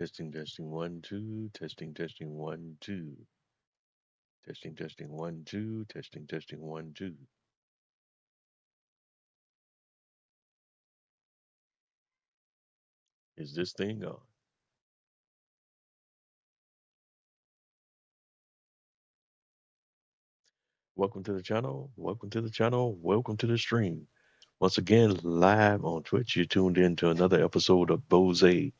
Testing, testing, 1, 2, testing, testing, 1, 2. Testing, testing, 1, 2, testing, testing, 1, 2. Is this thing on? Welcome to the channel. Welcome to the channel. Welcome to the stream. Once again, live on Twitch. You tuned in to another episode of Bose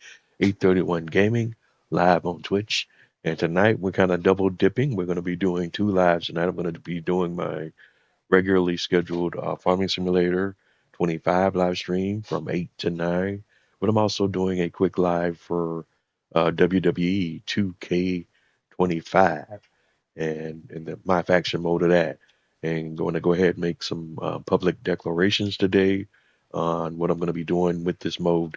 831 Gaming, live on Twitch. And tonight we're kind of double dipping. We're going to be doing two lives tonight. I'm going to be doing my regularly scheduled Farming Simulator 25 live stream from 8 to 9. But I'm also doing a quick live for WWE 2K25 and in the my faction mode of that. And going to go ahead and make some public declarations today on what I'm going to be doing with this mode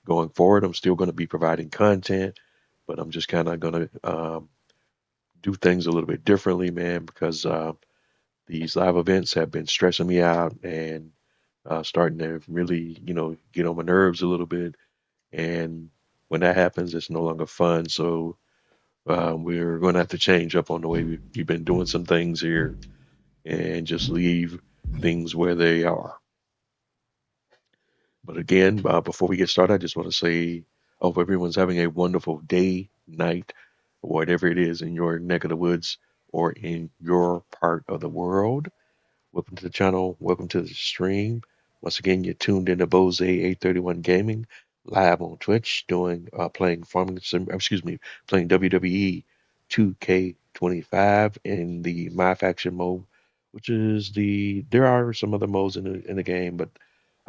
going forward. I'm still going to be providing content, but I'm just kind of going to do things a little bit differently, man, because these live events have been stressing me out and starting to really, get on my nerves a little bit. And when that happens, it's no longer fun. So we're going to have to change up on the way we've been doing some things here and just leave things where they are. But again, before we get started, I just want to say, I hope everyone's having a wonderful day, night, whatever it is in your neck of the woods or in your part of the world. Welcome to the channel. Welcome to the stream. Once again, you're tuned into Bose 831 Gaming live on Twitch, playing playing WWE 2K25 in the My Faction mode, which is there are some other modes in the game, but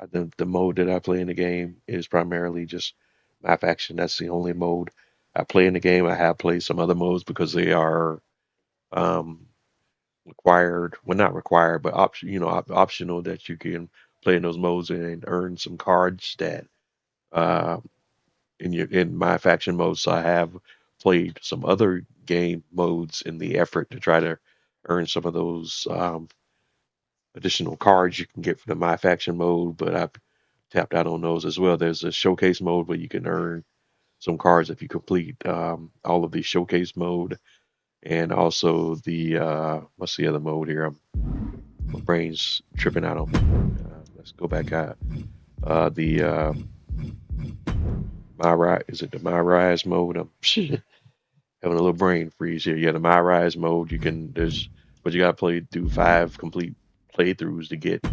the mode that I play in the game is primarily just My Faction. That's the only mode I play in the game. I have played some other modes because they are um, required, well, not required, but optional, that you can play in those modes and earn some cards that uh, in my faction mode. So I have played some other game modes in the effort to try to earn some of those additional cards you can get from the my faction mode, but I've tapped out on those as well. There's a showcase mode where you can earn some cards if you complete all of the showcase mode, and also the what's the other mode here? My brain's tripping out on me. Let's go back out. The My Rise, is it the My Rise mode? I'm having a little brain freeze here. Yeah, the My Rise mode. But you gotta play through 5 complete playthroughs to get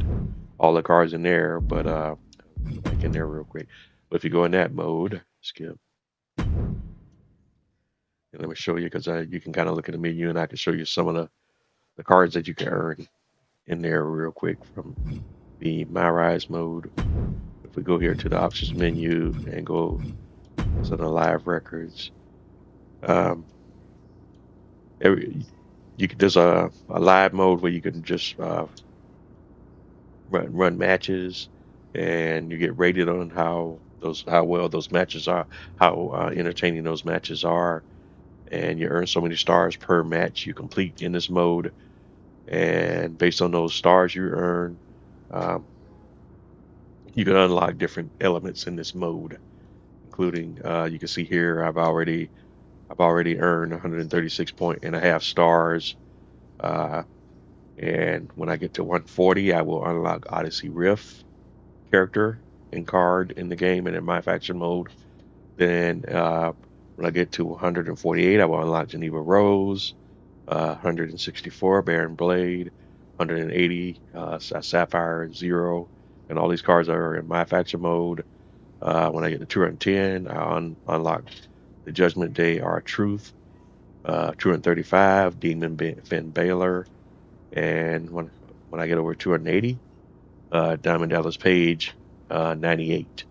all the cards in there. But go back in there real quick. But if you go in that mode, skip. And let me show you, because you can kind of look at the menu, and I can show you some of the cards that you can earn in there real quick from the My Rise mode. If we go here to the options menu and go to the live records, there's a live mode where you can just run matches, and you get rated on how well those matches are, how entertaining those matches are, and you earn so many stars per match you complete in this mode. And based on those stars you earn, um, you can unlock different elements in this mode, including you can see here I've already earned 136.5 stars. And when I get to 140, I will unlock Odyssey Rift character and card in the game and in my faction mode. Then when I get to 148, I will unlock Geneva Rose, 164 Baron Blade, 180 Sapphire Zero, and all these cards are in my faction mode. When I get to 210, I unlock the Judgment Day R-Truth, 235 Demon Finn Balor, and when I get over 280, Diamond Dallas Page, 98.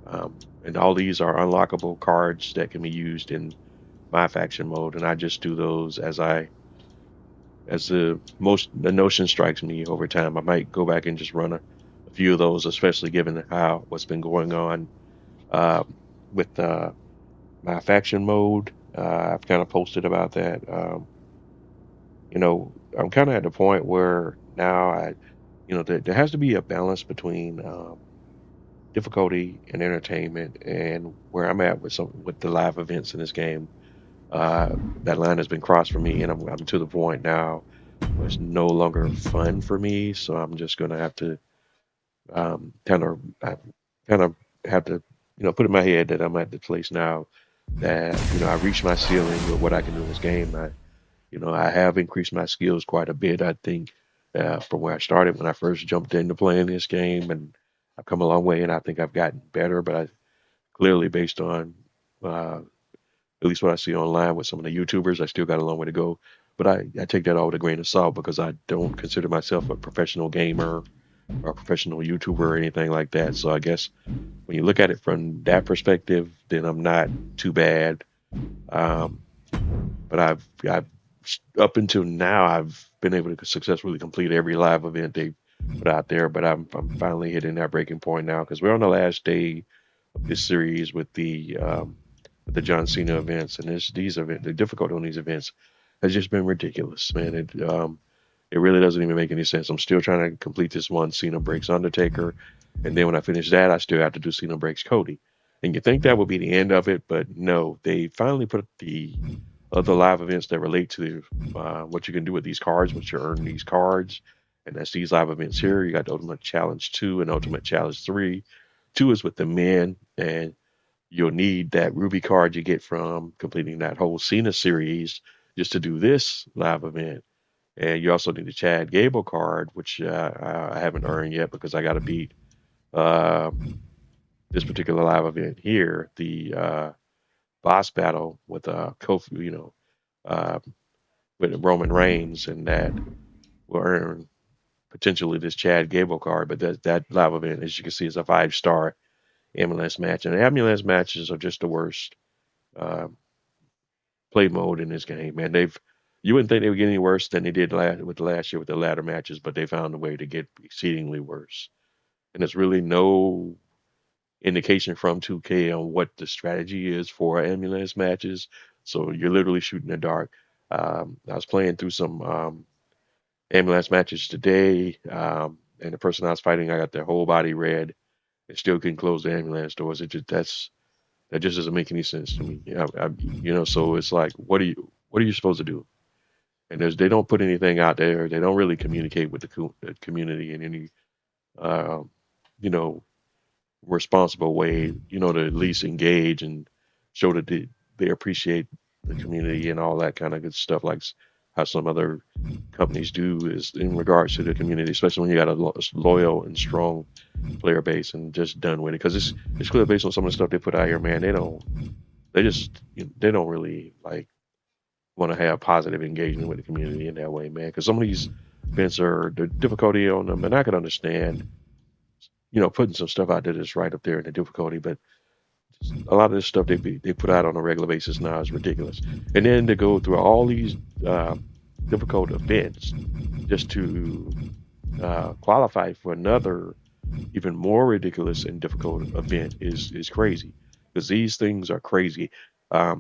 And all these are unlockable cards that can be used in my faction mode, and I just do those as the notion strikes me over time. I might go back and just run a few of those, especially given what's been going on with my faction mode. I've kind of posted about that. I'm kind of at the point where now there has to be a balance between difficulty and entertainment and where I'm at with the live events in this game. That line has been crossed for me, and I'm to the point now where it's no longer fun for me. So I'm just gonna have to kind of kind of have to put in my head that I'm at the place now that I've reached my ceiling with what I can do in this game. I have increased my skills quite a bit. I think from where I started when I first jumped into playing this game, and I've come a long way, and I think I've gotten better. But I clearly, based on uh, at least what I see online with some of the YouTubers, I still got a long way to go. But I take that all with a grain of salt because I don't consider myself a professional gamer or a professional YouTuber or anything like that. So I guess when you look at it from that perspective, then I'm not too bad. Um, but I've up until now I've been able to successfully complete every live event they put out there. But I'm finally hitting that breaking point now because we're on the last day of this series with the John Cena events, and these events, the difficulty on these events has just been ridiculous, man. It really doesn't even make any sense. I'm still trying to complete this one Cena breaks Undertaker, and then when I finish that, I still have to do Cena breaks Cody. And you think that would be the end of it, but no, they finally put the other live events that relate to what you can do with these cards, what you earn these cards, and that's these live events here. You got the Ultimate Challenge 2 and Ultimate Challenge 3. 2 is with the men, and you'll need that Ruby card you get from completing that whole Cena series just to do this live event. And you also need the Chad Gable card, which I haven't earned yet because I got to beat uh, this particular live event here, the boss battle with Kofi, uh, with Roman Reigns, and that will earn potentially this Chad Gable card. But that live event, as you can see, is a 5-star ambulance match, and the ambulance matches are just the worst uh, play mode in this game. Man, you wouldn't think they would get any worse than they did with the last year with the ladder matches, but they found a way to get exceedingly worse. And there's really no indication from 2K on what the strategy is for ambulance matches. So you're literally shooting in the dark. I was playing through some ambulance matches today, and the person I was fighting, I got their whole body red and still couldn't close the ambulance doors. That just doesn't make any sense to me. So it's like, what are you supposed to do? And they don't put anything out there. They don't really communicate with the community in any, uh, you know, responsible way. To at least engage and show that they appreciate the community and all that kind of good stuff, like how some other companies do is in regards to the community, especially when you got a loyal and strong player base and just done with it. Because it's clear based on some of the stuff they put out here, man. They don't really like want to have positive engagement with the community in that way, man. Because some of these events are the difficulty on them, and I can understand, putting some stuff out there that's right up there in the difficulty, but a lot of this stuff they put out on a regular basis now is ridiculous. And then to go through all these difficult events just to qualify for another even more ridiculous and difficult event is crazy because these things are crazy. I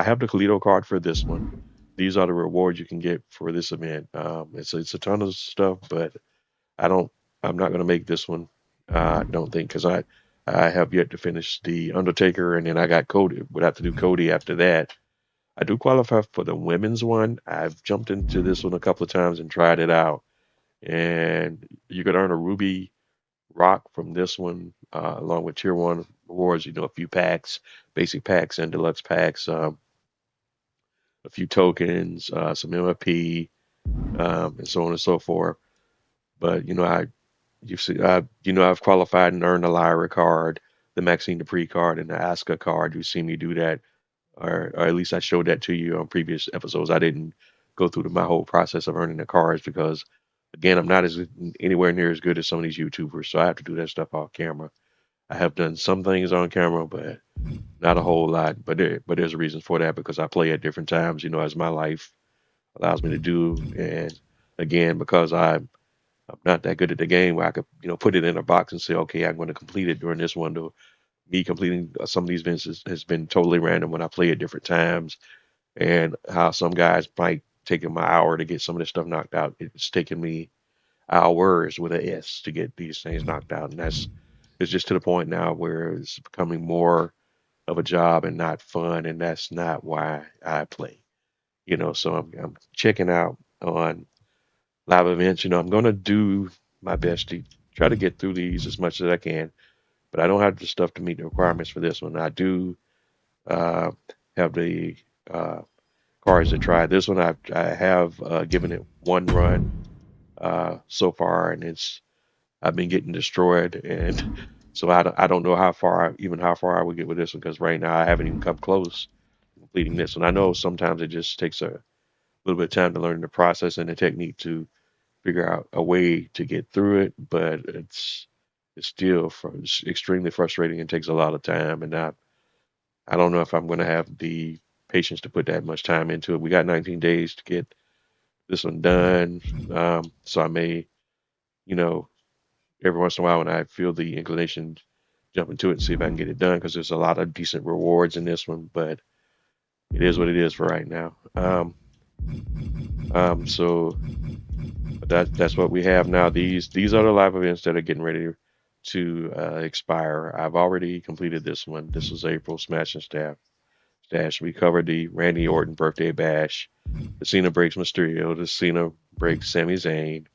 have the Toledo card for this one. These are the rewards you can get for this event. It's a ton of stuff, but I don't. I'm not going to make this one. I don't think because I have yet to finish the Undertaker, and then I got Cody. Would have to do Cody after that. I do qualify for the women's one. I've jumped into this one a couple of times and tried it out, and you could earn a Ruby Rock from this one, along with Tier 1 rewards, a few packs, basic packs and deluxe packs, a few tokens, some MFP, and so on and so forth. But, I've qualified and earned the Lyra card, the Maxine Dupree card, and the Asuka card. You've seen me do that, or at least I showed that to you on previous episodes. I didn't go through my whole process of earning the cards because, again, I'm not anywhere near as good as some of these YouTubers, so I have to do that stuff off camera. I have done some things on camera, but not a whole lot. But there's a reason for that because I play at different times, as my life allows me to do. And again, because I'm not that good at the game where I could, put it in a box and say, okay, I'm going to complete it during this one. Me completing some of these events has been totally random when I play at different times, and how some guys might take them an hour to get some of this stuff knocked out. It's taken me hours with an S to get these things knocked out, and it's just to the point now where it's becoming more of a job and not fun, and that's not why I play. So I'm checking out on live events. I'm going to do my best to try to get through these as much as I can, but I don't have the stuff to meet the requirements for this one. I do uh, have the uh, cards to try. This one I have given it one run so far, and I've been getting destroyed, and so I don't know how far I would get with this one, because right now I haven't even come close to completing this one. I know sometimes it just takes a little bit of time to learn the process and the technique to figure out a way to get through it, but it's still it's extremely frustrating and takes a lot of time, and I don't know if I'm going to have the patience to put that much time into it. We got 19 days to get this one done, so I may, you know, every once in a while when I feel the inclination, jump into it and see if I can get it done, because there's a lot of decent rewards in this one, but it is what it is for right now. So that's what we have now. These are the live events that are getting ready to expire. I've already completed this one. This was April Smash and Stash. We covered the Randy Orton birthday bash, the Cena breaks Mysterio, the Cena breaks Sami Zayn,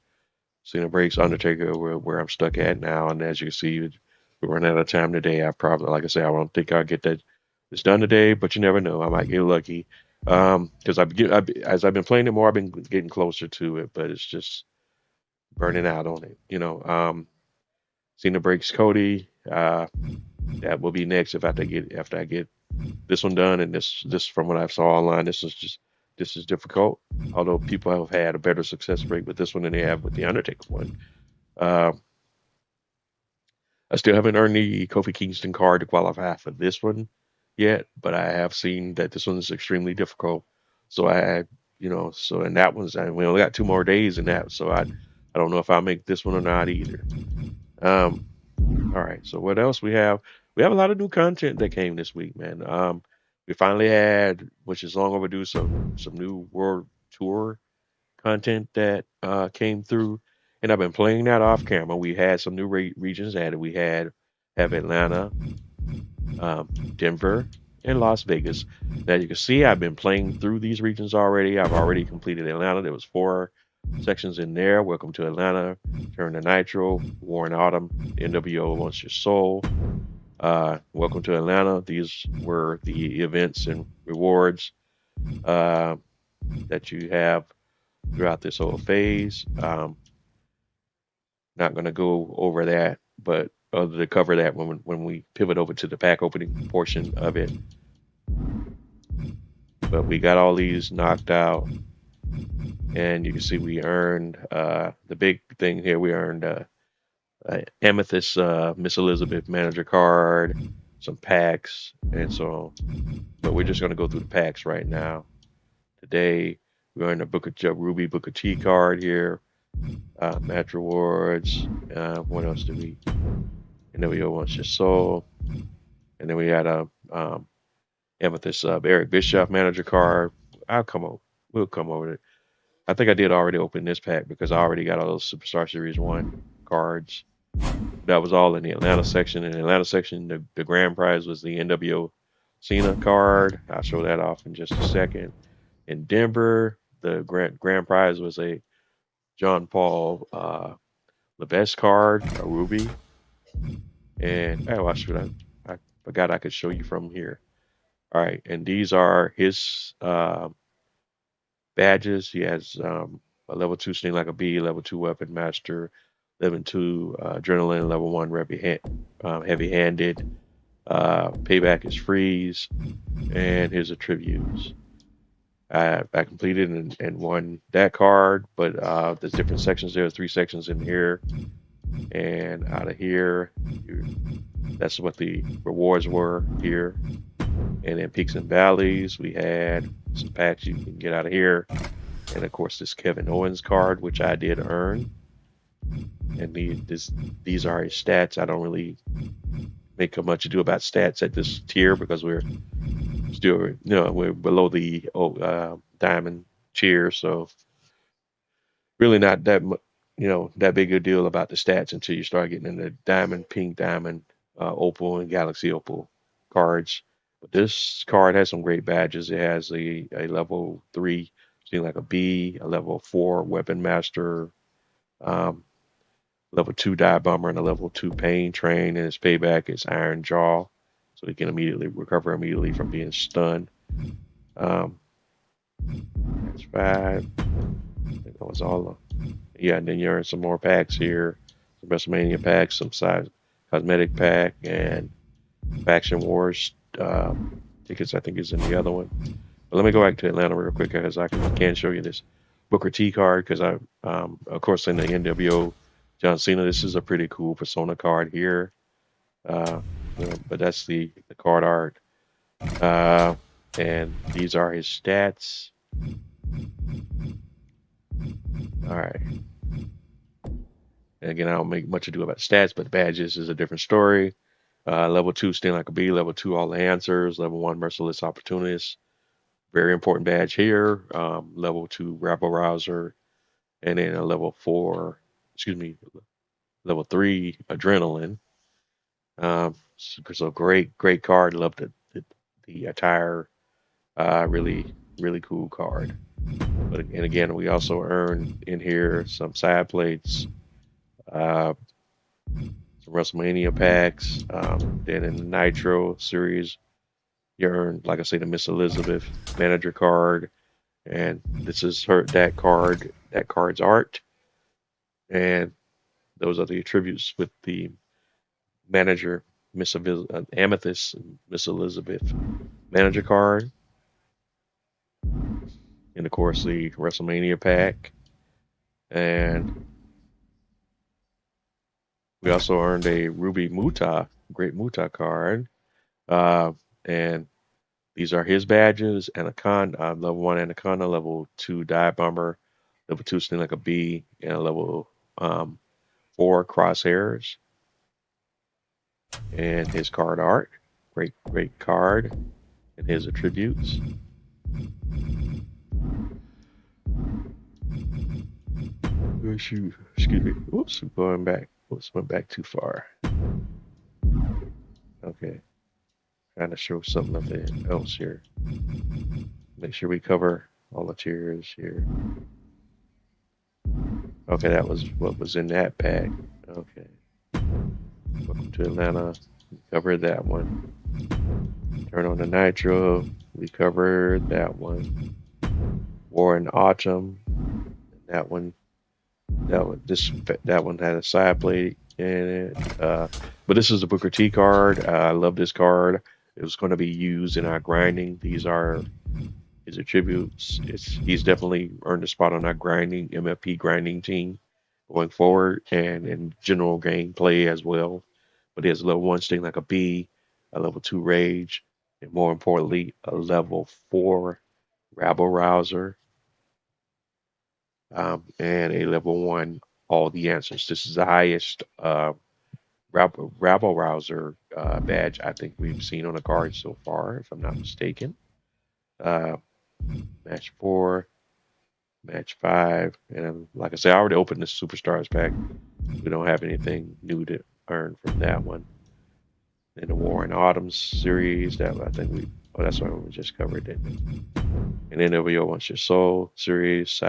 Cena breaks Undertaker, where I'm stuck at now. And as you can see, we're running out of time today. I probably, like I say, I don't think I'll get that it's done today, but you never know. I might get lucky. Because as I've been playing it more, I've been getting closer to it, but it's just burning out on it. Cena breaks Cody. That will be next after I get this one done. And this from what I saw online, this is difficult. Although people have had a better success rate with this one than they have with the Undertaker one. I still haven't earned the Kofi Kingston card to qualify for this one yet, but I have seen that this one is extremely difficult. So and that one's, and we only got 2 more days in that, so I don't know if I'll make this one or not either. All right, so what else we have? We have a lot of new content that came this week, man. We finally had, which is long overdue, some new World Tour content that came through, and I've been playing that off camera. We had some new regions added. We have Atlanta, Denver, and Las Vegas. Now you can see I've been playing through these regions already. I've already completed Atlanta. There was 4 sections in there. Welcome to Atlanta, Turn to Nitro, War in Autumn, NWO Wants Your Soul. Welcome to Atlanta. These were the events and rewards that you have throughout this whole phase. Not going to go over that, but other to cover that when we pivot over to the pack opening portion of it. But we got all these knocked out, and you can see we earned the big thing here. We earned Amethyst Miss Elizabeth manager card, some packs, and so on. But we're just going to go through the packs right now. Today we earned a Ruby Booker T card here, match rewards. What else do we? And then we Wants Your Soul, and then we had a Amethyst Eric Bischoff manager card. We'll come over it. I think I did already open this pack because I already got all those Superstar Series 1 cards. That was all in the Atlanta section. In the Atlanta section, the grand prize was the NWO Cena card. I'll show that off in just a second. In Denver, the grand prize was a John Paul LeBest card, a Ruby. And I forgot I could show you from here. All right, and these are his badges. He has a level 2 Sting Like a Bee, level 2 Weapon Master, level 2 Adrenaline, level 1 Heavy Handed. Payback is Freeze, and his attributes. I completed and won that card, but there's different sections. There are 3 sections in here, and out of here, that's what the rewards were here. And then Peaks and Valleys, we had some packs you can get out of here, and of course this Kevin Owens card, which I did earn. And these are his stats. I don't really make much ado about stats at this tier because we're still, we're below the diamond tier, so really not that that big a deal about the stats until you start getting into diamond, pink diamond, opal, and galaxy opal cards. But this card has some great badges. It has a level 3, seeing like a B, a level 4 weapon master, um, level 2 die bomber, and a level 2 pain train. And his payback is iron jaw, so he can immediately recover immediately from being stunned. That's 5. I think that was all of them. Yeah, and then you earn some more packs here. Some WrestleMania packs, some size cosmetic pack, and Faction Wars tickets, I think, is in the other one. But let me go back to Atlanta real quick because I can show you this Booker T card because of course, in the NWO John Cena, this is a pretty cool Persona card here. But that's the card art. And these are his stats. All right. And again, I don't make much ado about stats, but the badges is a different story. Level 2, Sting Like a Bee. Level 2, All the Answers. Level 1, Merciless Opportunist. Very important badge here. Level 2, Rabble Rouser. And then a level 3, Adrenaline. So great card. Love the attire. Really, really cool card. And again, we also earn in here some side plates, some WrestleMania packs. Then in the Nitro series, you earn, like I say, the Miss Elizabeth manager card, and this is that card's art, and those are the attributes with the manager Amethyst and Miss Elizabeth manager card, and of course the WrestleMania pack, and we also earned a Ruby Great Muta card, and these are his badges: Anaconda, level 1 Anaconda, level 2 Dive Bomber, level 2 Sting Like a Bee, and a level 4 Crosshairs. And his card art, great card, and his attributes. Excuse me. Oops, going back. Oops, went back too far. Okay. Trying to show something else here. Make sure we cover all the tiers here. Okay, that was what was in that pack. Okay. Welcome to Atlanta. We covered that one. Turn on the Nitro. We covered that one. War in Autumn. That one had a side plate in it. But this is a Booker T card. I love this card. It was going to be used in our grinding. These are his attributes. He's definitely earned a spot on our MFP grinding team going forward, and in general gameplay as well. But he has a level 1 Sting Like a Bee, a level 2 Rage, and more importantly, a level 4 Rabble Rouser, and a level 1 All the Answers. This is the highest Rabble Rouser badge I think we've seen on a card so far, if I'm not mistaken. Match 4, match 5, and like I said, I already opened the Superstars pack. We don't have anything new to earn from that one. In the War in Autumn series, that's what we just covered it. And then NWO Wants Your Soul series,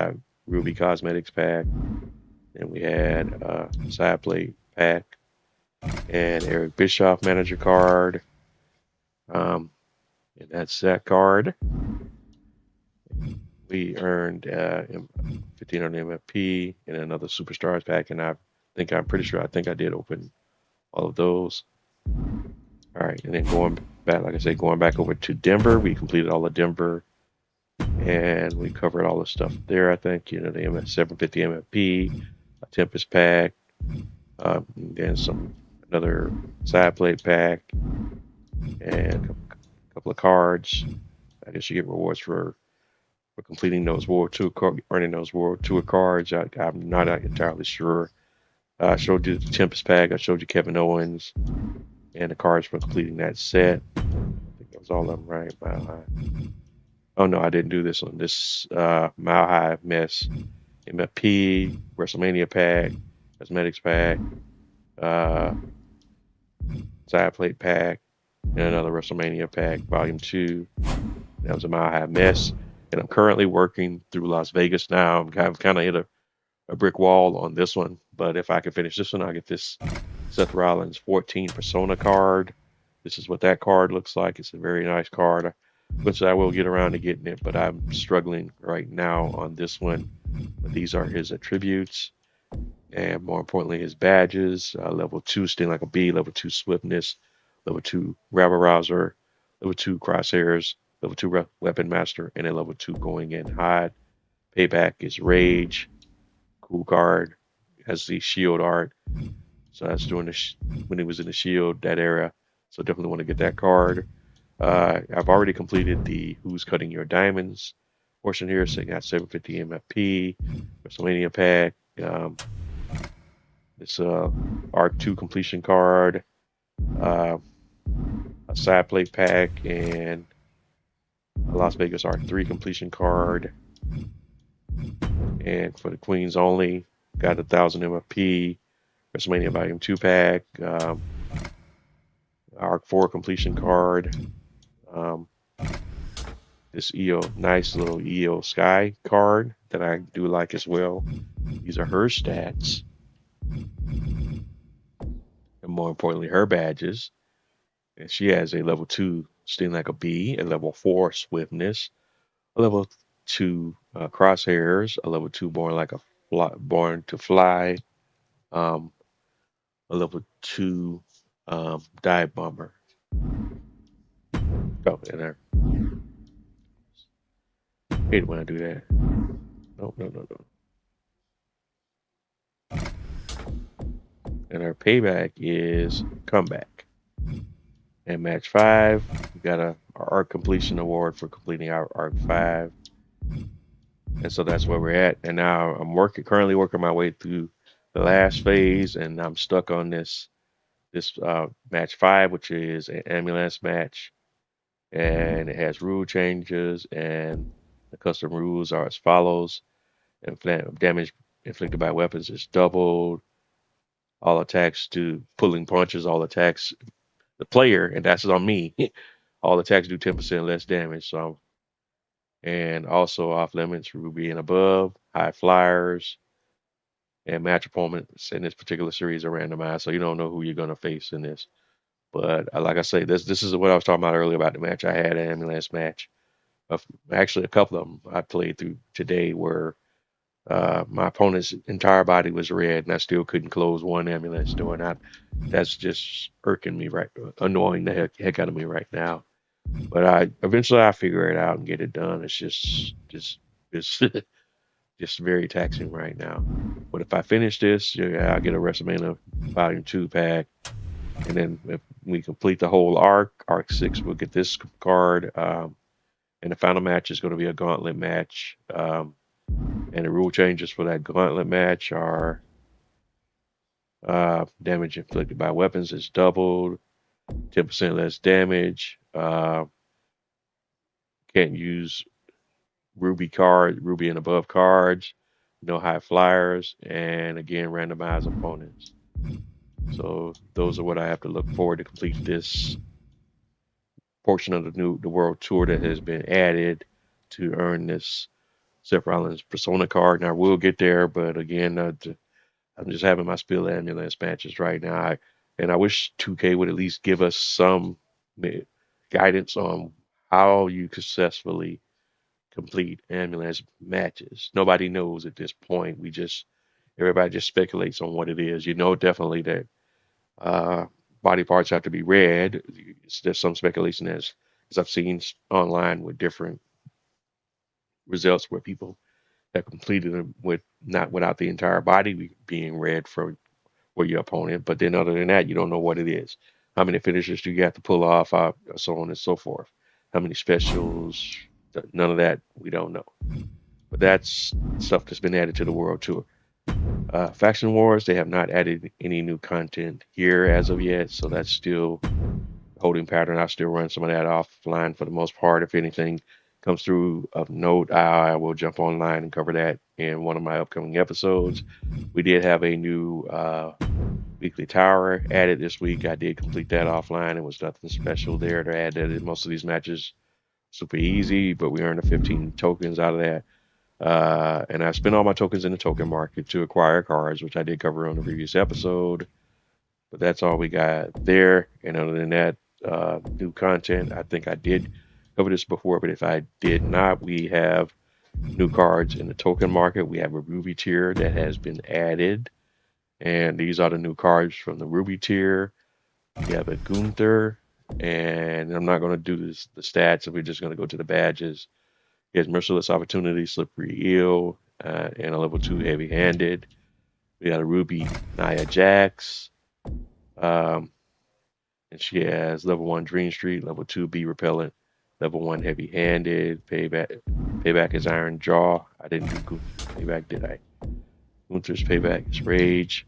Ruby Cosmetics pack. Then we had a side plate pack and Eric Bischoff manager card. And that's that card. We earned 1500 MFP and another Superstars pack, and I think I did open all of those. All right, and then going back over to Denver, we completed all of Denver, and we covered all the stuff there. I think the 750 MFP, a Tempest pack, then another side plate pack, and a couple of cards. I guess you get rewards for completing those World Tour, earning those World Tour cards. I'm not entirely sure. I showed you the Tempest pack. I showed you Kevin Owens and the cards for completing that set. I think that was all of them, right? Mile High. Oh no, I didn't do this one. This Mile High mess MFP, WrestleMania pack, cosmetics pack, side plate pack, and another WrestleMania pack, Volume 2. That was a Mile High Mess. And I'm currently working through Las Vegas now. I've kind of hit a brick wall on this one, but if I can finish this one, I'll get this Seth Rollins 14 Persona card. This is what that card looks like. It's a very nice card, which I will get around to getting it, but I'm struggling right now on this one. But these are his attributes, and more importantly, his badges. Level 2 Sting Like a Bee, level 2 Swiftness, level 2 Rabble Rouser, level 2 Crosshairs, level 2 Weapon Master, and a level 2 Going In Hide. Payback is Rage. Cool card. Has the Shield art. So that's during when he was in the Shield, that era. So definitely want to get that card. I've already completed the Who's Cutting Your Diamonds portion here. So I got 750 MFP, WrestleMania pack, this Arc 2 completion card, a side plate pack, and a Las Vegas Arc 3 completion card. And for the Queens only, got 1,000 MFP, WrestleMania Volume 2 pack, Arc 4 completion card, this nice little EO Sky card that I do like as well. These are her stats. And more importantly, her badges. And she has a level 2 Sting Like a Bee, a level 4 Swiftness, a level 2 Crosshairs, a level 2 Born to Fly, a level 2 Dive Bomber. Oh, and there. Hate it when I do that. No. And our payback is Comeback. And match 5, we got our arc completion award for completing our arc 5. And so that's where we're at. And now I'm currently working my way through the last phase, and I'm stuck on this match 5, which is an ambulance match. And it has rule changes, and the custom rules are as follows. Damage inflicted by weapons is doubled. All attacks to pulling punches, all attacks the player, and that's on me. All attacks do 10% less damage. So, and also off limits, Ruby and above, high flyers, and match opponents in this particular series are randomized, so you don't know who you're gonna face in this. But like I say, this is what I was talking about earlier about the match. I had an ambulance match. Actually, a couple of them I played through today where my opponent's entire body was red, and I still couldn't close one ambulance door. And that's just irking me annoying the heck out of me right now. But eventually I figure it out and get it done. It's just just very taxing right now. But if I finish this, I'll get a WrestleMania Volume 2 pack. And then if we complete the whole arc 6, we'll get this card. And the final match is going to be a gauntlet match. And the rule changes for that gauntlet match are damage inflicted by weapons is doubled, 10% less damage. Can't use Ruby and above cards, no high flyers, and again, randomize opponents. So those are what I have to look forward to complete this portion of the world tour that has been added to earn this Seth Rollins Persona card. And I will get there, but again, I'm just having my spill ambulance matches right now. And I wish 2K would at least give us some guidance on how you successfully complete ambulance matches. Nobody knows at this point. Everybody just speculates on what it is. You know definitely that body parts have to be red. There's some speculation as I've seen online with different results where people have completed them without the entire body being red for your opponent. But then other than that, you don't know what it is. How many finishes do you have to pull off, so on and so forth. How many specials, none of that, we don't know. But that's stuff that's been added to the World Tour. Faction Wars, they have not added any new content here as of yet, so that's still holding pattern. I still run some of that offline for the most part. If anything comes through of note, I will jump online and cover that in one of my upcoming episodes. We did have a new weekly tower added this week. I did complete that offline. It was nothing special there to add that. Most of these matches super easy, but we earned 15 tokens out of that. And I spent all my tokens in the token market to acquire cards, which I did cover on the previous episode. But that's all we got there. And other than that, new content. I think I did cover this before, but if I did not, we have new cards in the token market. We have a Ruby tier that has been added. And these are the new cards from the Ruby tier. We have a Gunther, and I'm not going to do the stats. We're just going to go to the badges. He has Merciless Opportunity, Slippery Eel, and a level 2 Heavy Handed. We got a Ruby Nia Jax. And she has level 1 Dream Street, level 2 Bee Repellent, level 1 Heavy Handed. Payback is Iron Jaw. I didn't do Gunther's Payback, did I? Gunther's Payback is Rage.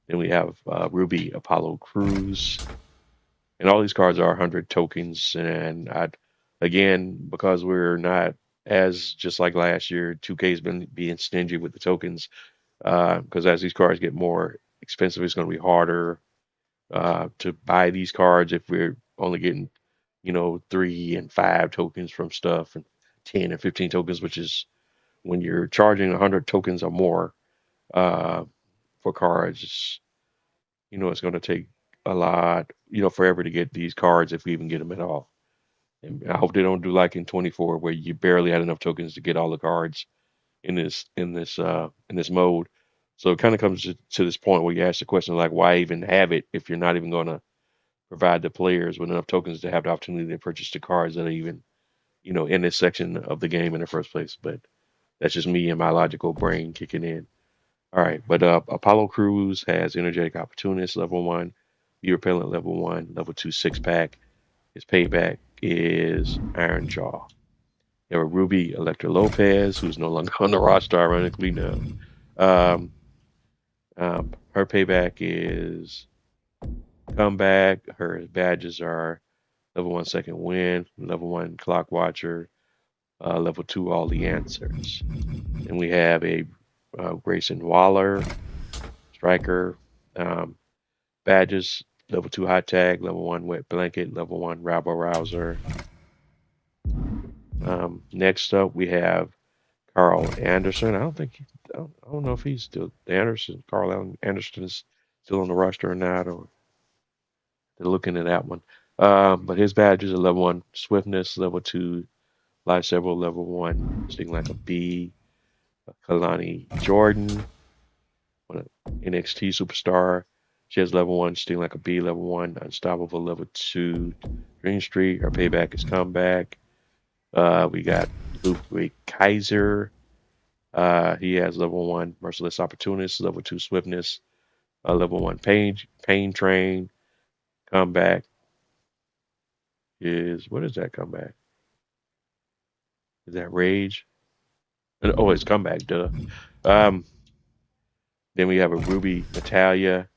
Then we have Ruby Apollo Crews. And all these cards are 100 tokens. And again, because we're not as just like last year, 2K's been being stingy with the tokens. Because as these cards get more expensive, it's going to be harder to buy these cards if we're only getting, 3 and 5 tokens from stuff and 10 and 15 tokens, which is when you're charging 100 tokens or more for cards. It's going to take a lot, forever to get these cards if we even get them at all. And I hope they don't do like in 24 where you barely had enough tokens to get all the cards in this mode. So it kind of comes to this point where you ask the question like, why even have it if you're not even going to provide the players with enough tokens to have the opportunity to purchase the cards that are even, in this section of the game in the first place. But that's just me and my logical brain kicking in. All right, but Apollo Crews has Energetic Opportunist, level 1, Bee Repellent, level 1, level 2 6-pack. His payback is Iron Jaw. You have a Ruby Electra Lopez, who's no longer on the roster, ironically now. Her payback is Comeback. Her badges are level 1 Second Wind, level 1 Clock Watcher, level 2 All the Answers. And we have a Grayson Waller, Striker, badges, level 2 Hot Tag, level 1 Wet Blanket, level 1 Rabble Rouser. Next up, we have Carl Anderson. I don't know if he's still Carl Anderson is still on the roster or not, or they're looking at that one. But his badges are level 1 Swiftness, level 2 Live Several, level 1 Sting Like a Bee. Kalani Jordan, NXT superstar. She has level 1 Sting Like a Bee, level 1 Unstoppable, level 2 Green Street. Her payback is Comeback. We got Ludwig Kaiser. He has level 1 Merciless Opportunist, level 2 Swiftness, level 1 Pain Train. Comeback is, what is that comeback? Is that Rage? Oh, it's Comeback, duh. Then we have a Ruby Natalia.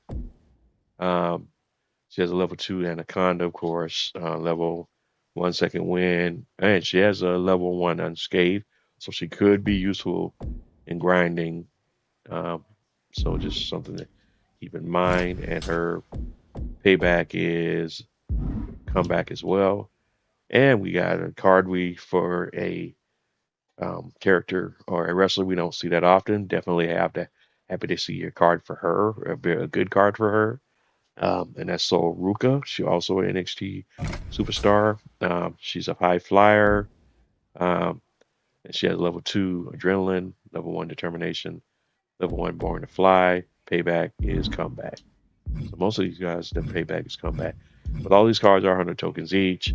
She has a level 2 Anaconda, of course, level 1 Second Wind, and she has a level 1 Unscathed, so she could be useful in grinding. So just something to keep in mind. And her payback is Comeback as well. And we got a card for a character or a wrestler we don't see that often. Definitely happy to see a card for her, a good card for her. And that's Sol Ruka. She's also an NXT superstar. She's a high flyer. And she has level 2 Adrenaline, level 1 Determination, level 1 Born to Fly. Payback is Comeback. So most of these guys, the payback is Comeback. But all these cards are 100 tokens each.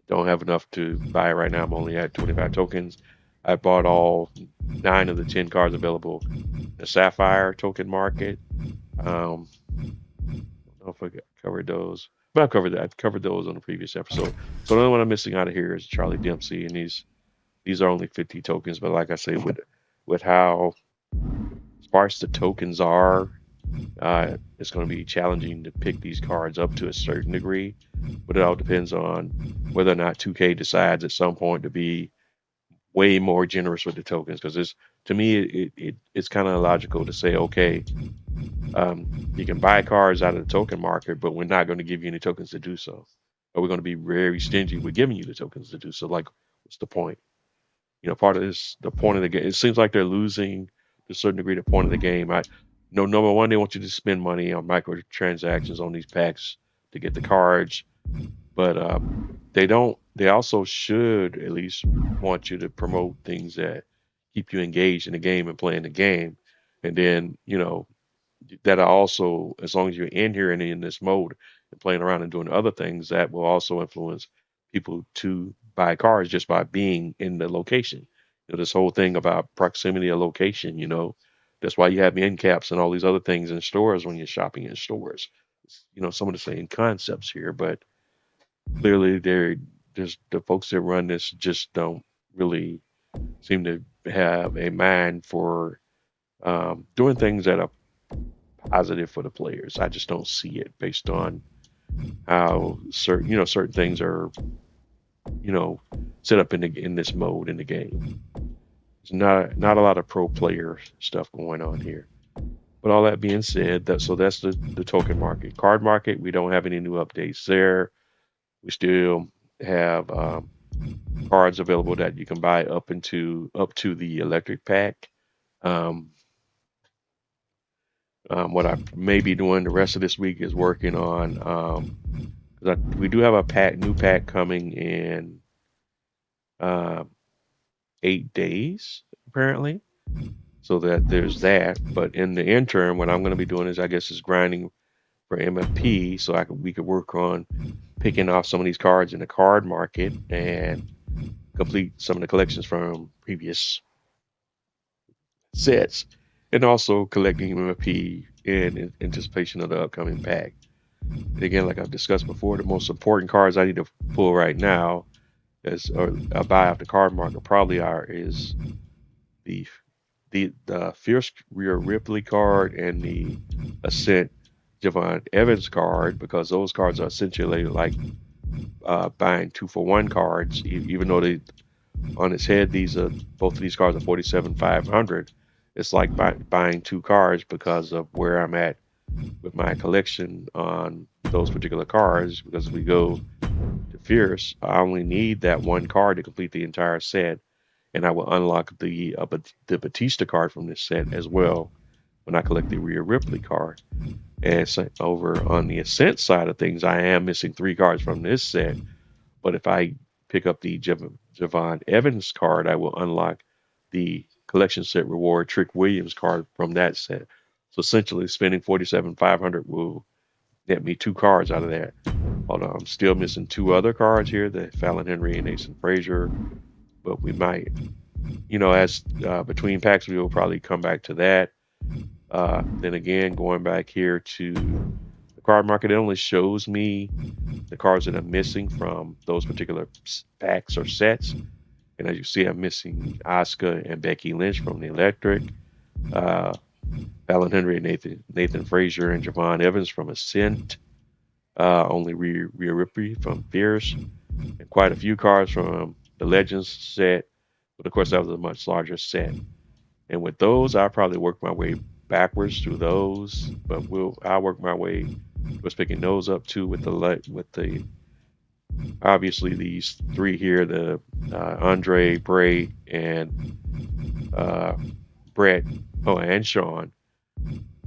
Don't have enough to buy right now. I'm only at 25 tokens. I bought all 9 of the 10 cards available in the Sapphire token market. I don't know if I covered those, but I covered those on the previous episode. So the only one I'm missing out of here is Charlie Dempsey, and these are only 50 tokens. But like I say, with how sparse the tokens are, it's going to be challenging to pick these cards up to a certain degree, but it all depends on whether or not 2K decides at some point to be way more generous with the tokens. Because it's, to me, it's kind of illogical to say, okay, you can buy cards out of the token market, but we're not going to give you any tokens to do so. Or we're going to be very stingy with giving you the tokens to do so. Like, what's the point? Part of this, the point of the game. It seems like they're losing to a certain degree the point of the game. I know, number one, they want you to spend money on microtransactions on these packs to get the cards, but they don't. They also should at least want you to promote things that keep you engaged in the game and playing the game, and then that are also, as long as you're in here and in this mode and playing around and doing other things, that will also influence people to buy cars just by being in the location. This whole thing about proximity of location, that's why you have end caps and all these other things in stores when you're shopping in stores. Some of the same concepts here, but clearly they're just, the folks that run this just don't really seem to have a mind for doing things that are positive for the players. I just don't see it based on how certain things are set up in this mode in the game. There's not a lot of pro player stuff going on here. But all that being said, that's the token market. Card market, we don't have any new updates there. We still have cards available that you can buy up to the electric pack. What I may be doing the rest of this week is working on, we do have a new pack coming in 8 days, apparently. So that there's that. But in the interim, what I'm going to be doing is grinding for MFP, so we could work on picking off some of these cards in the card market and complete some of the collections from previous sets, and also collecting MFP in anticipation of the upcoming pack. And again, like I've discussed before, the most important cards I need to pull right now or buy off the card market probably is the Fierce Rhea Ripley card and the Ascent Javon Evans card, because those cards are essentially like buying 2-for-1 cards, even though they on its head both of these cards are 47,500. It's like buying 2 cards because of where I'm at with my collection on those particular cards. Because if we go to Fierce, I only need that 1 card to complete the entire set, and I will unlock the Batista card from this set as well when I collect the Rhea Ripley card. And so over on the Ascent side of things, I am missing 3 cards from this set, but if I pick up the Javon Evans card, I will unlock the collection set reward Trick Williams card from that set. So essentially, spending 47,500 will net me 2 cards out of that. Although I'm still missing 2 other cards here, the Fallon Henry and Nathan Frazier. But we might, as between packs, we will probably come back to that. Then again, going back here to the card market, it only shows me the cards that I'm missing from those particular packs or sets. And as you see, I'm missing Asuka and Becky Lynch from the Electric, Fallon Henry and Nathan Frazier and Javon Evans from Ascent, only Rhea Ripley from Fierce, and quite a few cards from the Legends set. But of course, that was a much larger set. And with those, I'll probably work my way backwards through those, but I'll work my way towards picking those up too with the obviously these 3 here, the Andre, Bray, and Brett, and Sean.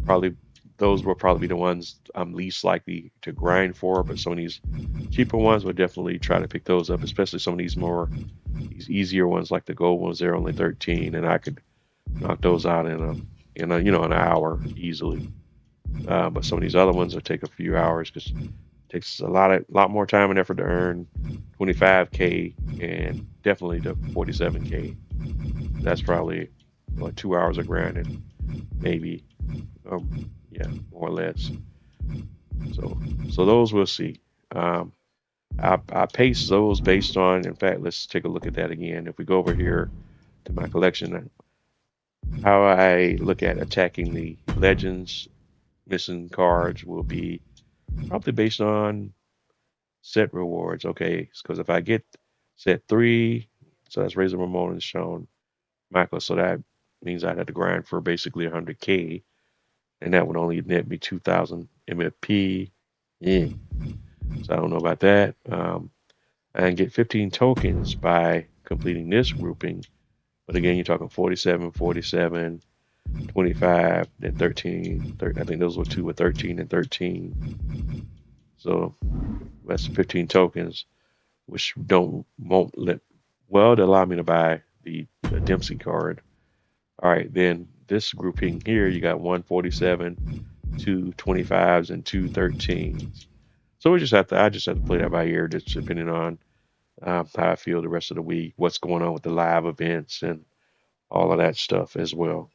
Probably those will probably be the ones I'm least likely to grind for, but some of these cheaper ones will definitely try to pick those up, especially some of these easier ones like the gold ones. They're only 13, and I could knock those out in an hour easily. But some of these other ones will take a few hours because it takes a lot more time and effort to earn 25K and definitely the 47K. That's probably 2 hours of grinding, maybe. More or less. So those we'll see. I pace those based on. In fact, let's take a look at that again. If we go over here to my collection, how I look at attacking the Legends missing cards will be probably based on set rewards. Okay, because if I get set 3, so that's Razor Ramon and Shawn Michaels, so that means I'd have to grind for basically 100K, and that would only net me 2,000 MFP. Yeah, so I don't know about that. And get 15 tokens by completing this grouping. But again, you're talking 47, 47, 25, then 13. I think those were 2 with 13 and 13. So that's 15 tokens, which won't let, well, they allow me to buy the Dempsey card. All right, then this grouping here, you got 147, 2 25s, and 2 13s. So I just have to play that by ear, just depending on how I feel the rest of the week, what's going on with the live events and all of that stuff as well.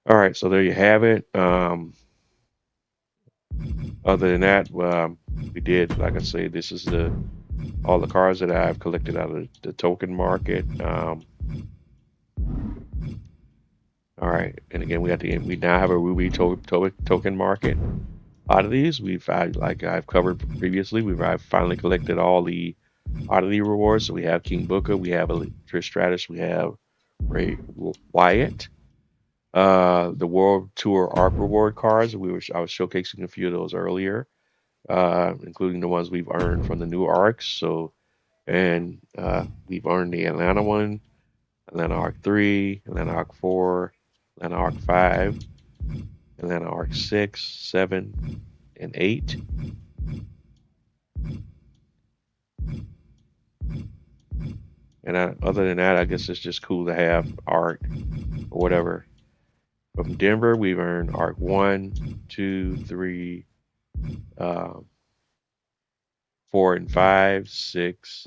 All right, so there you have it. Other than that, we did, like I say, this is all the cards that I've collected out of the token market. All right, and again, we now have a Ruby token market. Out of these, like I've covered previously, I've finally collected all the oddity rewards. So we have King Booker, we have Trish Stratus, we have Ray Wyatt. The World Tour Arc reward cards. I was showcasing a few of those earlier, including the ones we've earned from the new arcs. So, and we've earned the Atlanta one, Atlanta Arc 3, Atlanta Arc 4, Atlanta Arc 5, Atlanta Arc 6, 7, and 8. And other than that, I guess it's just cool to have art or whatever. From Denver, we've earned Arc 1, 2, 3, 4 and 5, 6.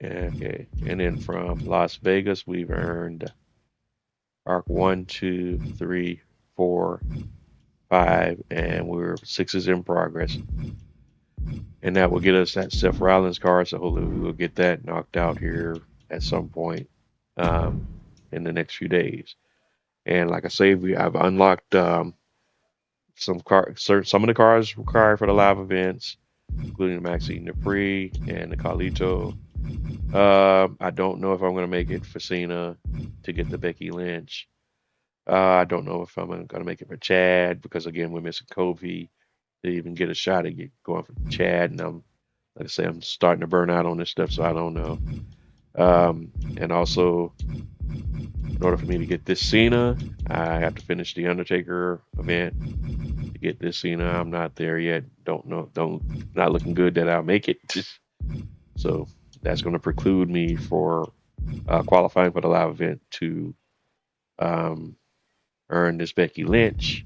Okay, and then from Las Vegas, we've earned Arc 1, 2, 3, 4, 5, and we're 6 is in progress. And that will get us that Seth Rollins card, so hopefully we will get that knocked out here at some point in the next few days. And like I say, I've unlocked some of the cards required for the live events, including the Maxine Dupree and the Carlito. I don't know if I'm going to make it for Cena to get the Becky Lynch. I don't know if I'm going to make it for Chad, because again, we're missing Kofi to even get a shot at going for Chad. And like I say, I'm starting to burn out on this stuff, so I don't know. And also, in order for me to get this Cena, I have to finish the Undertaker event to get this Cena. I'm not there yet. Not looking good that I'll make it. So that's going to preclude me for qualifying for the live event to earn this Becky Lynch.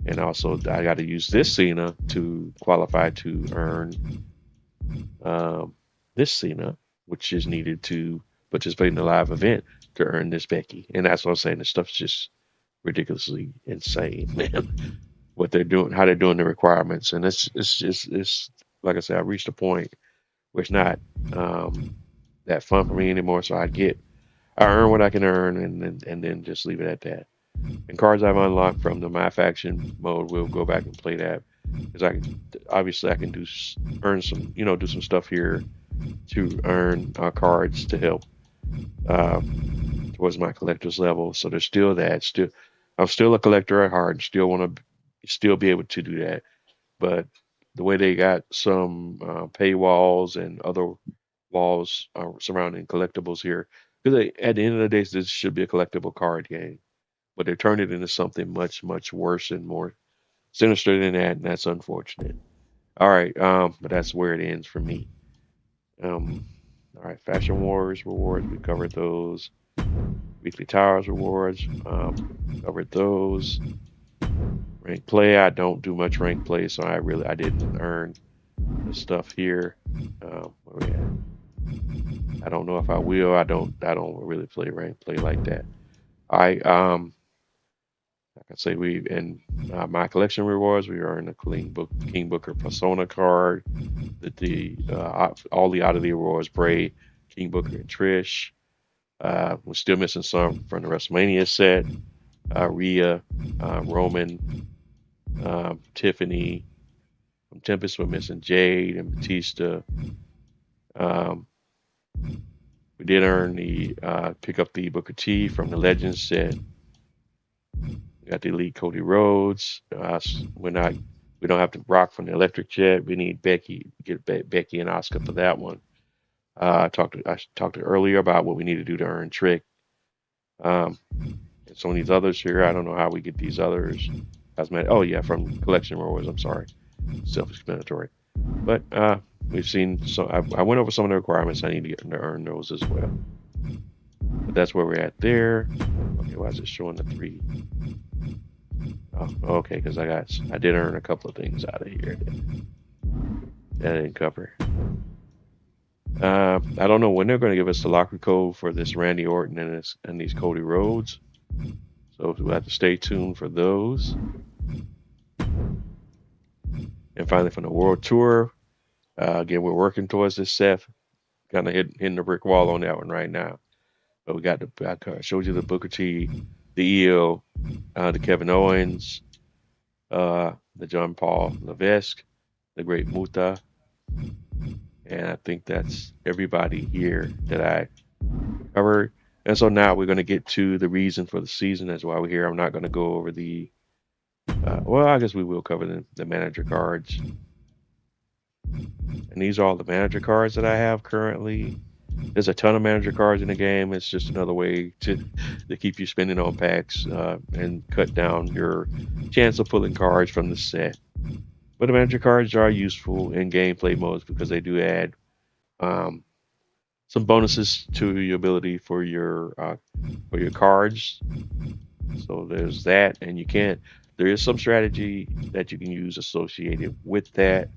And also, I got to use this Cena to qualify to earn this Cena, which is needed to participate in the live event to earn this Becky. And that's what I'm saying. This stuff's just ridiculously insane, man. What they're doing, how they're doing the requirements, and it's like I said, I reached a point where it's not that fun for me anymore. So I earn what I can earn, and then just leave it at that. And cards I've unlocked from the My Faction mode, we'll go back and play that, because I can earn some, do some stuff here to earn cards to help towards my collector's level. So there's still that. I'm still a collector at heart, and still want to be able to do that. But the way they got some paywalls and other walls surrounding collectibles here, because at the end of the day, this should be a collectible card game, but they turned it into something much, much worse and more sinister than that, and that's unfortunate. All right, but that's where it ends for me. All right, Fashion Wars rewards, we covered those. Weekly Towers rewards, covered those. Rank play, I don't do much rank play, so I didn't earn the stuff here. Where we at? I don't know if I will. I don't really play rank play like that. Like I say, in my collection rewards, we earned a King Booker Persona card. All the oddity rewards, Bray, King Booker, and Trish. We're still missing some from the WrestleMania set. Rhea, Roman, Tiffany. From Tempest, we're missing Jade and Batista. We did earn the pick up the Booker T from the Legends set. We got the Elite Cody Rhodes. We don't have to rock from the Electric Jet. We need Becky, get Becky and Oscar for that one. I talked earlier about what we need to do to earn Trick. And some of these others here, I don't know how we get these others. Oh yeah, from Collection Wars. I'm sorry, self-explanatory. But we've seen. So I went over some of the requirements I need to get to earn those as well. But that's where we're at there. Okay, why is it showing the 3? Oh, okay, because I did earn a couple of things out of here that I didn't cover. I don't know when they're going to give us the locker code for this Randy Orton and these Cody Rhodes. So we'll have to stay tuned for those. And finally, from the World Tour, again, we're working towards this set. Kind of hitting the brick wall on that one right now. But we got I showed you the Booker T, the EO, the Kevin Owens, the John Paul Levesque, the Great Muta. And I think that's everybody here that I covered. And so now we're going to get to the reason for the season. That's why we're here. I'm not going to go over the, well, I guess we will cover the manager cards. And these are all the manager cards that I have currently. There's a ton of manager cards in the game. It's just another way to keep you spending on packs and cut down your chance of pulling cards from the set. But the manager cards are useful in gameplay modes because they do add some bonuses to your ability for your cards. So there's that, and there is some strategy that you can use associated with that.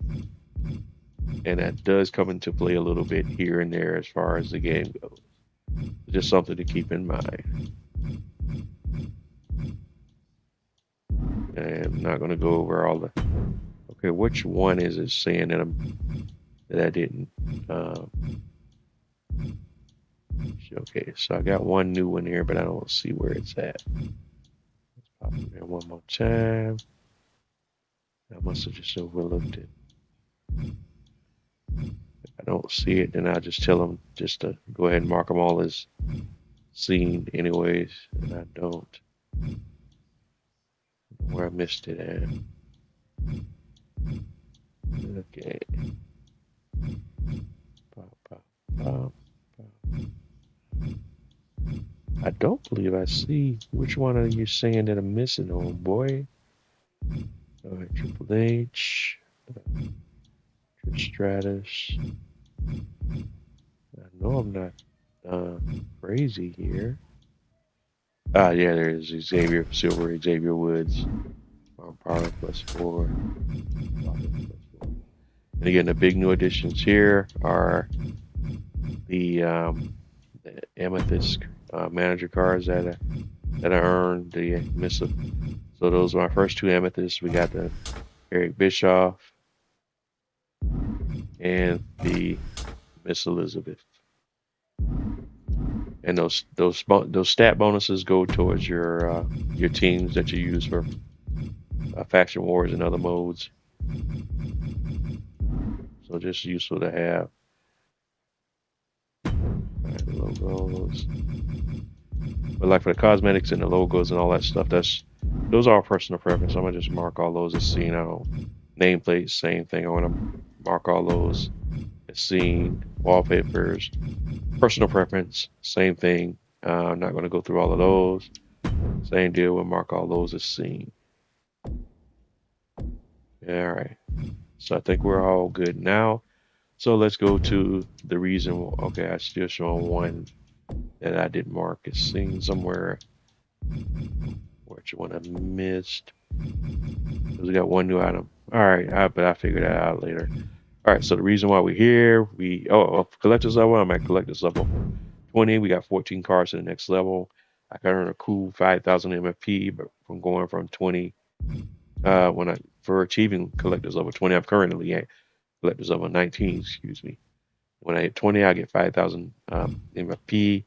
And that does come into play a little bit here and there as far as the game goes. Just something to keep in mind. And I'm not going to go over all the... Okay, which one is it saying that I didn't showcase? So I got one new one here, but I don't see where it's at. Let's pop it in one more time. I must have just overlooked it. If I don't see it, then I'll just tell them just to go ahead and mark them all as seen anyways. And I don't know where I missed it at. Okay. I don't believe I see. Which one are you saying that I'm missing, old boy? All right, Triple H. Stratus. I know I'm not crazy here. Yeah, there's Xavier Silver, Xavier Woods. Power +4. And again, the big new additions here are the Amethyst manager cards that I earned, the Missile. So those are my first 2 Amethysts. We got the Eric Bischoff and the Miss Elizabeth. And those stat bonuses go towards your teams that you use for faction wars and other modes. So just useful to have. Right, the logos. But like for the cosmetics and the logos and all that stuff, those are personal preference. I'm gonna just mark all those as seen. I don't nameplates, same thing. I want to mark all those as seen. Wallpapers, personal preference, same thing. I'm not going to go through all of those. Same deal. We'll mark all those as seen. All right. So I think we're all good now. So let's go to the reason. Okay, I still showing one that I didn't mark as seen somewhere. Which one I missed? Because we got one new item. All right, but I figured that out later. All right, so the reason why we're here, collector's level. I'm at collector's level 20. We got 14 cards to the next level. I can earn a cool 5,000 MFP, but from going from 20, for achieving collector's level 20, I'm currently at collector's level 19. Excuse me. When I hit 20, I get 5,000 MFP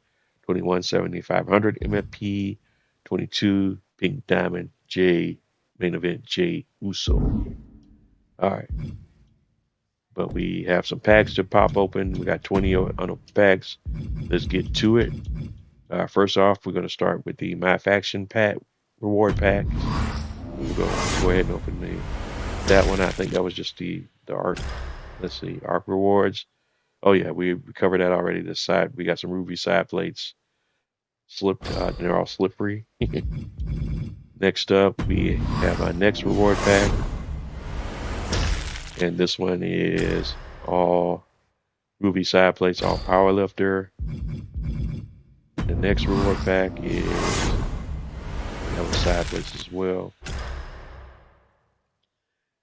21 7500 MFP, 22 Pink Diamond J main event J Uso. All right. But we have some packs to pop open. We got 20 on packs. Let's get to it. First off, we're going to start with the My Faction pack, reward pack. We're going to go ahead and open that one. I think that was just the arc. Let's see, arc rewards. Oh yeah, we covered that already. This side, we got some ruby side plates. They're all slippery. Next up, we have our next reward pack. And this one is all ruby side plates, all power lifter. The next reward pack is another side plates as well.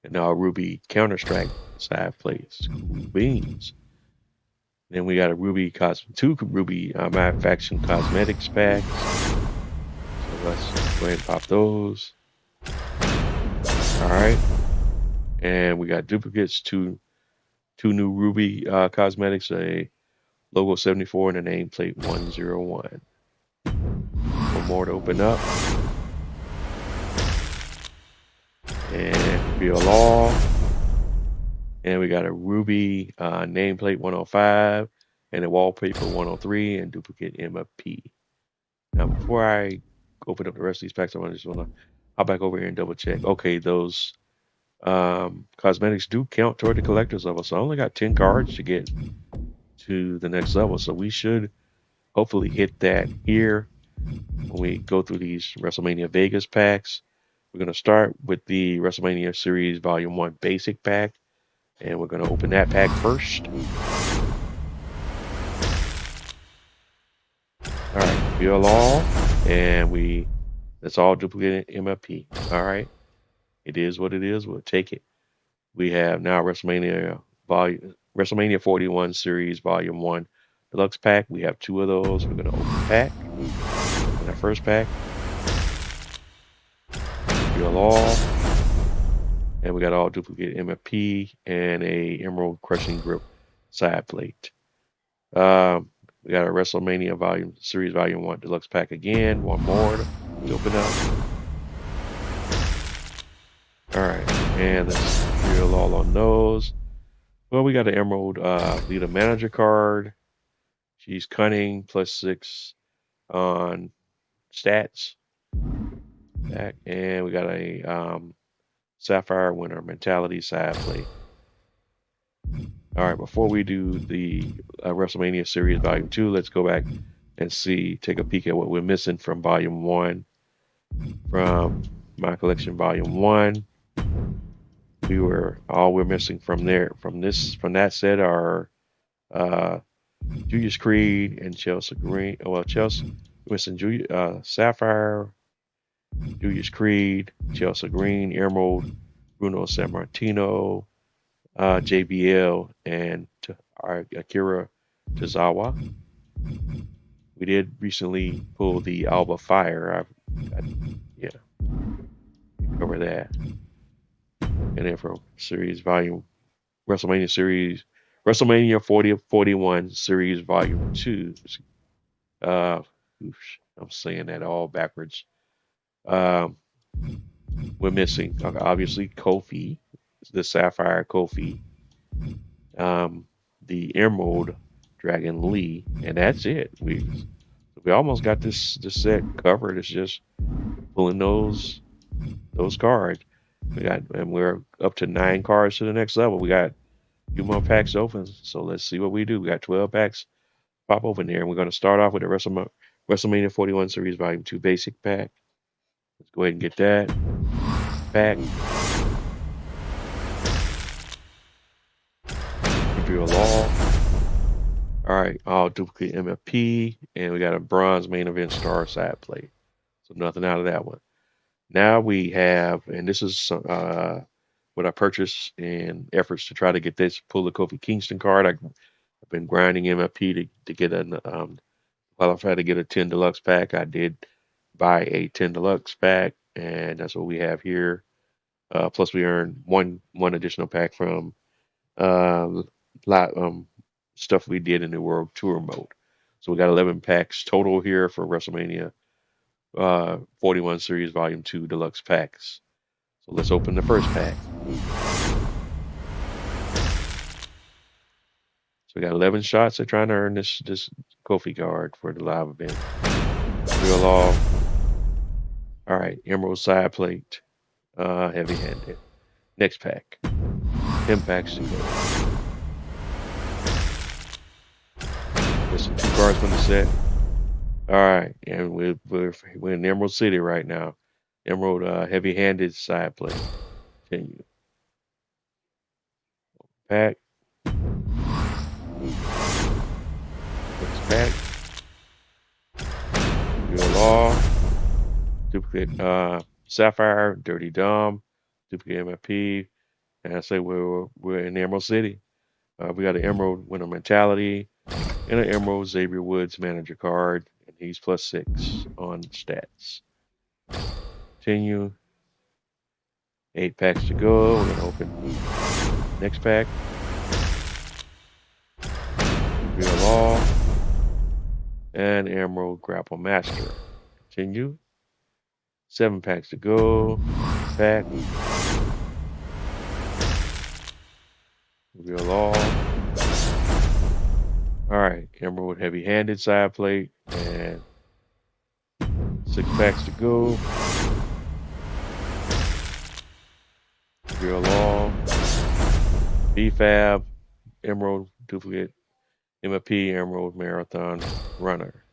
And now ruby Counter-Strike side plates. Cool beans. Then we got a two ruby My Faction cosmetics packs. So let's go ahead and pop those. All right. And we got duplicates, two new ruby cosmetics, a logo 74 and a nameplate 101. One more to open up. And reveal all. And we got a ruby nameplate 105 and a wallpaper 103 and duplicate MFP. Now, before I open up the rest of these packs, I just want to hop back over here and double check. Okay, those cosmetics do count toward the collector's level. So I only got 10 cards to get to the next level. So we should hopefully hit that here when we go through these WrestleMania Vegas packs. We're going to start with the WrestleMania Series Volume 1 Basic Pack. And we're going to open that pack first. All right, reveal all. And that's all duplicated MFP. All right. It is what it is. We'll take it. We have now WrestleMania 41 Series Volume 1 Deluxe Pack. We have 2 of those. We're going to open the pack. In our first pack. Reveal all. And we got all duplicate MFP and a Emerald Crushing Grip side plate. We got a WrestleMania Series Volume 1 Deluxe Pack again. One more to open up. All right, and let's reveal all on those. Well, we got an Emerald Leader Manager card. She's cunning, +6 on stats. Back, and we got a Sapphire Winner Mentality side plate. All right, before we do the WrestleMania Series Volume 2, let's go back and take a peek at what we're missing from Volume 1. From my collection, Volume 1. We're missing from that set are Julius Creed and Chelsea Green. Well, Chelsea, we're missing Sapphire, Julius Creed, Chelsea Green, Emerald, Bruno Sammartino, JBL, and Akira Tozawa. We did recently pull the Alba Fire. Cover that. And then from WrestleMania 41 Series Volume 2. I'm saying that all backwards. We're missing, obviously, Kofi, the Sapphire Kofi, the Emerald Dragon Lee, and that's it. We almost got this set covered. It's just pulling those cards. We're up to 9 cards to the next level. We got a few more packs open, so let's see what we do. We got 12 packs pop open there, and we're going to start off with the WrestleMania 41 Series Volume 2 Basic Pack. Let's go ahead and get that pack. Reveal all. All right, all duplicate MFP, and we got a bronze main event star side plate. So nothing out of that one. Now we have, and this is what I purchased in efforts to try to get this, pull the Kofi Kingston card. I've been grinding MFP to get qualify to get a 10 deluxe pack. I did buy a 10 deluxe pack, and that's what we have here. Plus we earned one additional pack from stuff we did in the World Tour mode. So we got 11 packs total here for WrestleMania 41 Series Volume 2 Deluxe Packs. So let's open the first pack. So we got 11 shots at trying to earn this Kofi card for the live event. Real all. All right, Emerald side plate, heavy-handed. Next pack. 10 packs to go. There's some 2 cards from the set. All right, and we're in Emerald City right now. Emerald heavy-handed side plate. Continue. Pack. Next pack. Real law. Duplicate Sapphire, Dirty Dom, duplicate MFP. And I say we're in Emerald City. We got an Emerald Winner Mentality and an Emerald Xavier Woods Manager card. And he's +6 on stats. Continue. 8 packs to go. We're going to open next pack. Real Law. And Emerald Grapple Master. Continue. 7 packs to go. Pack. Real Law. All right. Emerald heavy-handed side plate. And 6 packs to go. Real Law. BFAB. Emerald duplicate. MFP Emerald Marathon Runner.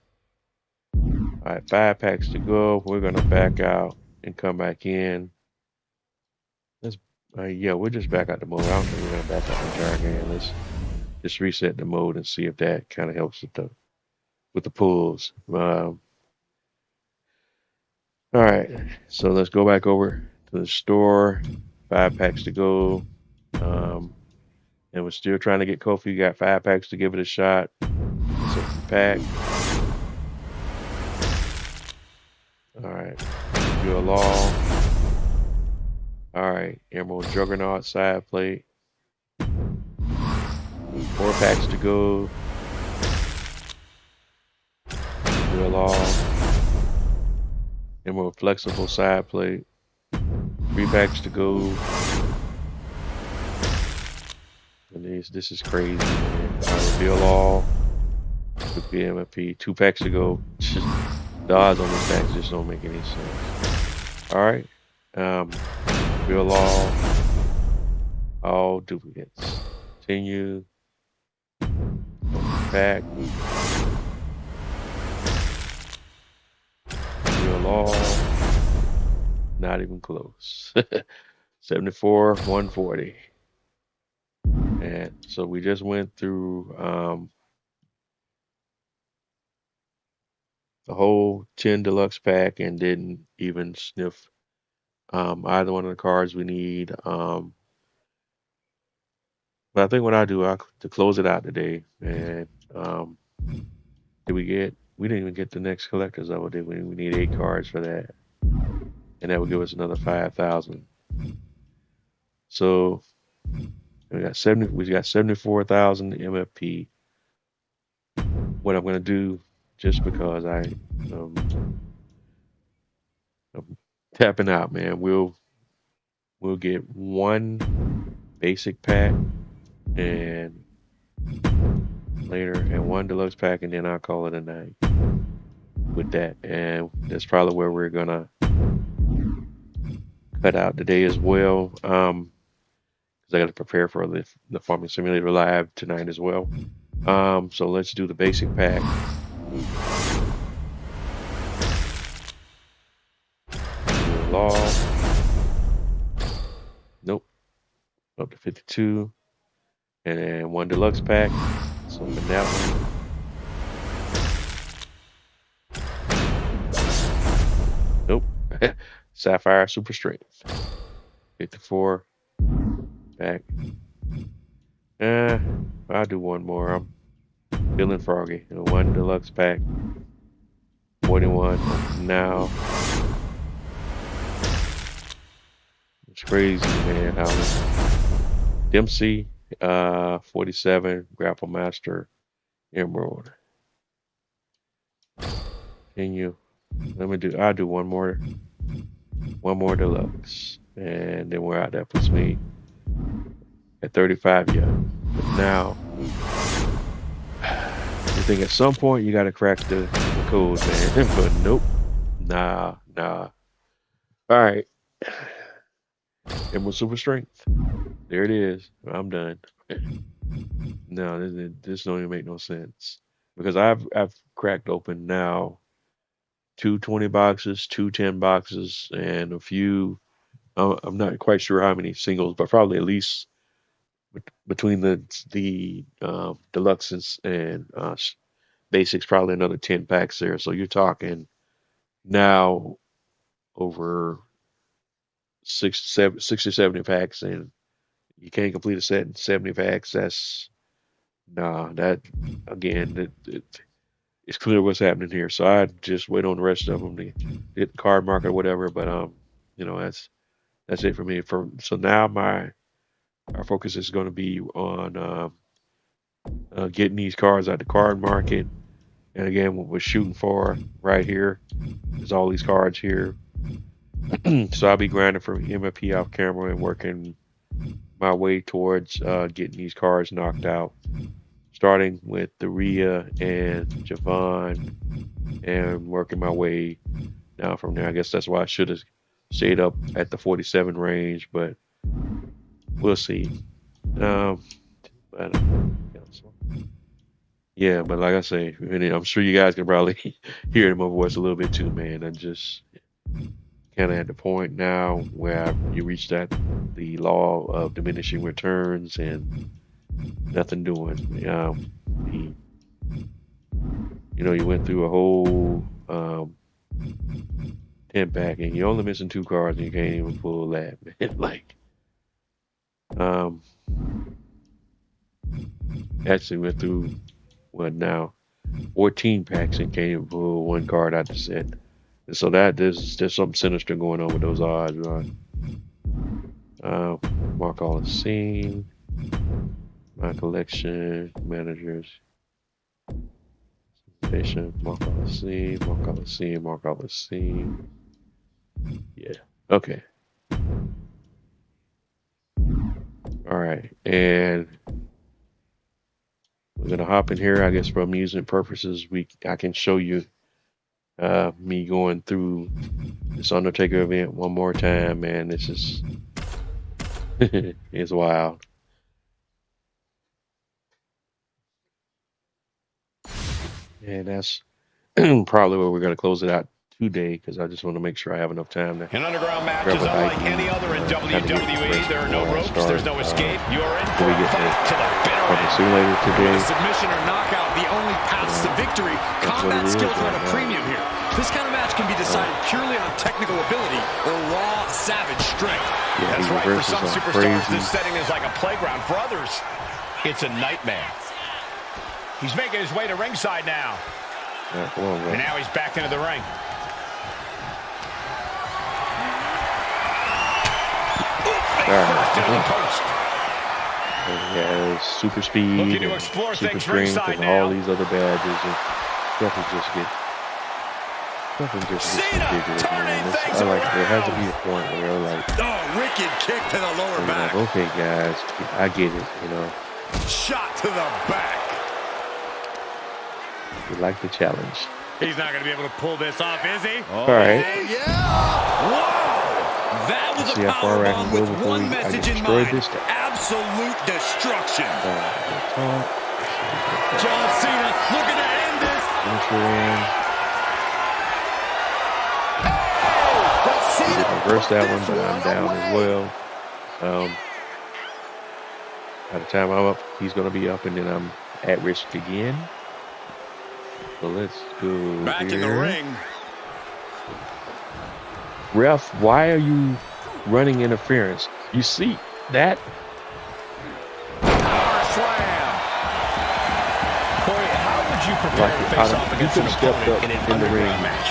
All right, 5 packs to go. We're gonna back out and come back in. Let's, yeah, we'll just back out the mode. I don't think we're gonna back out the entire game. Let's just reset the mode and see if that kind of helps with the pulls. All right, so let's go back over to the store. 5 packs to go. And we're still trying to get Kofi. We got 5 packs to give it a shot. So pack. All right. Do a law. All right. Emerald Juggernaut side plate. 4 packs to go. Do a law. Emerald Flexible side plate. 3 packs to go. And this is crazy, man. I reveal all. With the MFP. 2 packs to go. The odds on these packs just don't make any sense. All right. Reveal all duplicates. Continue. Pack. Reveal all. Not even close. 74, 140. And so we just went through the whole 10 deluxe pack and didn't even sniff either one of the cards we need. But I think what I do to close it out today, and we didn't even get the next collector's level, did we? We need 8 cards for that. And that would give us another 5,000. So we got 74,000 MFP. What I'm gonna do, just because I'm tapping out, man. We'll get 1 basic pack and later, and 1 deluxe pack, and then I'll call it a night with that. And that's probably where we're gonna cut out today as well. Because I got to prepare for the Farming Simulator Live tonight as well. So let's do the basic pack. Law. Nope. Up to 52. And then 1 deluxe pack. So open that one. Nope. Sapphire Super Strength. 54. Pack. I'll do 1 more. I'm feeling froggy. 1 deluxe pack. 41 now. It's crazy, man. Dempsey, 47, Grapple Master, Emerald. continue. I'll do one more deluxe, and then we're out. That puts me at 35. Yeah. But now, you think at some point you got to crack the code, man. But nope. Nah. All right. Emerald Super Strength. There it is. I'm done. No, this don't even make no sense, because I've cracked open now 220 boxes, 210 boxes, and a few. I'm not quite sure how many singles, but probably at least between the deluxes and basics, probably another 10 packs there. So you're talking now over 60, 70 packs, and you can't complete a set in 70 packs. That again, it's clear what's happening here. So I just wait on the rest of them to get the card market or whatever. But that's it for me. So now our focus is going to be on getting these cards out the card market. And again, what we're shooting for right here is all these cards here. So I'll be grinding for MFP off camera and working my way towards getting these cards knocked out, starting with the Rhea and Javon, and working my way down from there. I guess that's why I should have stayed up at the 47 range, but we'll see. Yeah, but like I say, I'm sure you guys can probably hear in my voice a little bit too, man. I'm just kind of at the point now where you reach the law of diminishing returns and nothing doing. You went through a whole 10 pack and you're only missing 2 cards and you can't even pull that, man. Like, actually went through 14 packs and can't even pull 1 card out the set. And so there's something sinister going on with those odds, right? Mark all the scene, my collection, managers, station, mark all the scene, mark all the scene, mark all the scene. Yeah. Okay. All right, and we're gonna hop in here. I guess for amusement purposes, I can show you me going through this Undertaker event one more time, man. This is it's wild. And that's probably where we're going to close it out today, because I just want to make sure I have enough time to. An underground match is unlike any other in WWE. There are no ropes, there's no escape. You are in for a fight to the bitter end. Today. Submission or knockout, the only paths to victory. Combat skills are at a premium here. This kind of match can be decided purely on technical ability or raw, savage strength. Yeah, that's right. For some superstars, this setting is like a playground. For others, it's a nightmare. He's making his way to ringside now. Yeah, come on, and now he's back into the ring. He has super speed, and super strength, and all these other badges, and stuff just gets ridiculous, man. There has to be a point where wicked kick to the lower back. Okay, guys, I get it, Shot to the back. We like the challenge. He's not going to be able to pull this off, is he? All right. Yeah. Whoa. That was a power bomb with one message in mind. Absolute destruction. John Cena looking to end this. I did reverse that one, but I'm down as well. By the time I'm up, he's going to be up, and then I'm at risk again. So let's go back here. In the ring. Ref, why are you running interference? You see that? Power slam. Corey, how would you prepare to face off against an opponent in an underground match?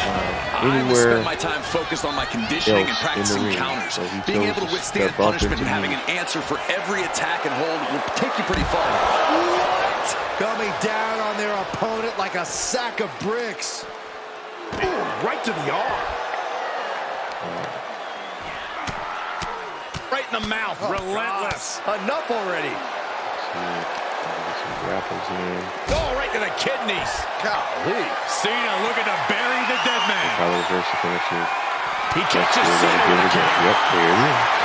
I would spend my time focused on my conditioning and practicing counters. So being able to withstand punishment and having an answer for every attack and hold will take you pretty far. What? Coming down on their opponent like a sack of bricks. right to the arm. Right in the mouth. Oh, relentless. God. Enough already. Get some grapples in. Oh, right to the kidneys. Golly. Cena looking to bury the dead man. Probably reverse the finisher. He catches Cena with the kick. Yep, there it is.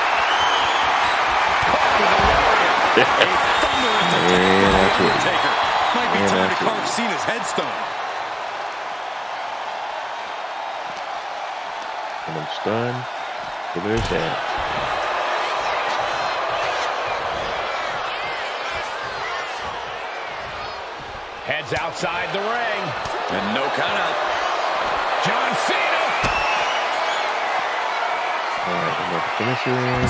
A thunderous attack from the Undertaker. Might be time to carve Cena's headstone. And I'm stunned. So there's that. Heads outside the ring. And no count out. John Cena. All right, another finisher in.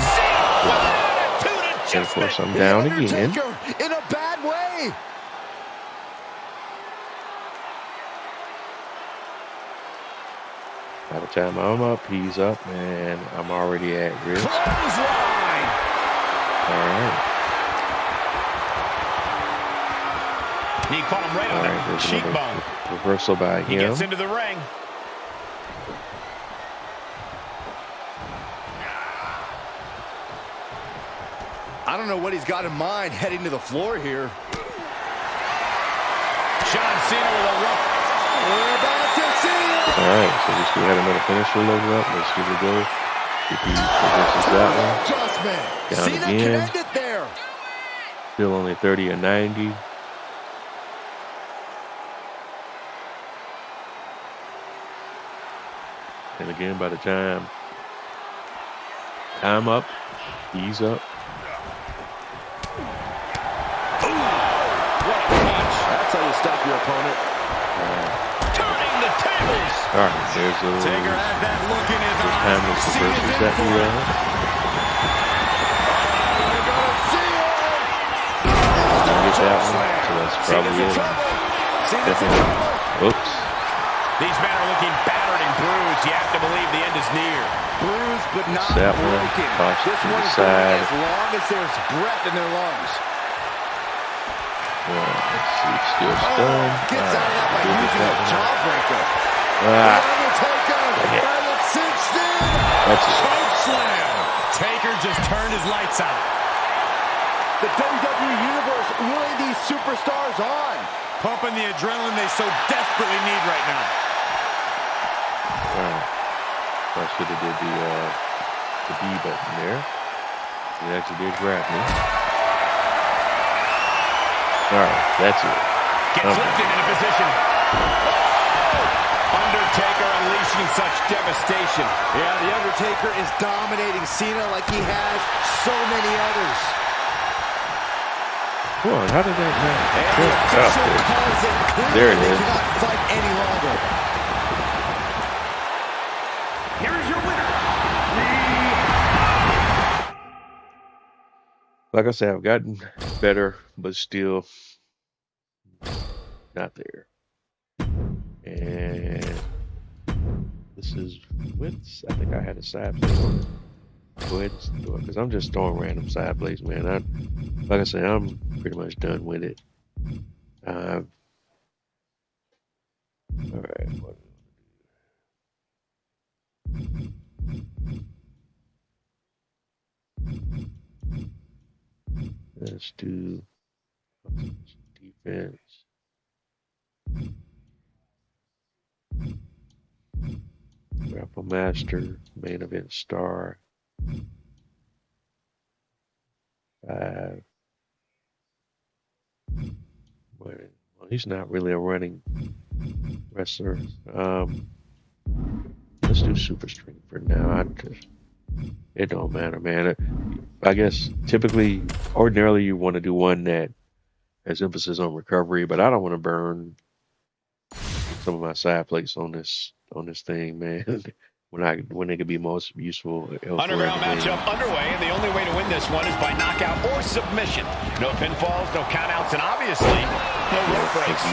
And of course, I'm down again. In a bad way. By the time I'm up, he's up, and I'm already at risk. Clothesline. All right. He caught him right on the cheekbone. Reversal by him. He gets into the ring. I don't know what he's got in mind heading to the floor here. John Cena with a rough. We're about to see it. All right, so we still had another finisher loaded up. Let's give it a go. If he reverses that one. Down Cena again. connected there. Still only 30 or 90. And again, by the time I'm up, he's up. Ooh, what a punch. That's how you stop your opponent. Turning the tables. All right, there's a Taker had that look in his eyes. timeless reversals that we have. Get that one, so that's probably it. Definitely. Oops. These men are looking battered and bruised. You have to believe the end is near. Bruised but not that broken. This one is going as long as there's breath in their lungs. Let's see, still stunned. Gets out of that by using a jawbreaker. That's it. Choke slam. Taker just turned his lights out. The WWE Universe really these superstars on. Pumping the adrenaline they so desperately need right now. I should have did the B button there. It actually did grab me. All right, that's it. Gets lifted into position. Undertaker unleashing such devastation. Yeah, the Undertaker is dominating Cena like he has so many others. Come on, how did that not? There it is. Cannot fight any longer. Here's your winner. Like I said, I've gotten better, but still not there. And this is Wits. I think I had a side play on it. Go ahead and do it, because I'm just throwing random side plays, man. Like I said, I'm pretty much done with it. All right. Let's do defense. Grapple Master, main event star. 5. Well, he's not really a running wrestler. Let's do super strength for now. It don't matter, man. I guess typically, ordinarily, you want to do one that has emphasis on recovery, but I don't want to burn some of my side plates on this thing, man. when it could be most useful elsewhere. Underground matchup underway, and the only way to win this one is by knockout or submission. No pinfalls, no countouts, and obviously no rope breaks.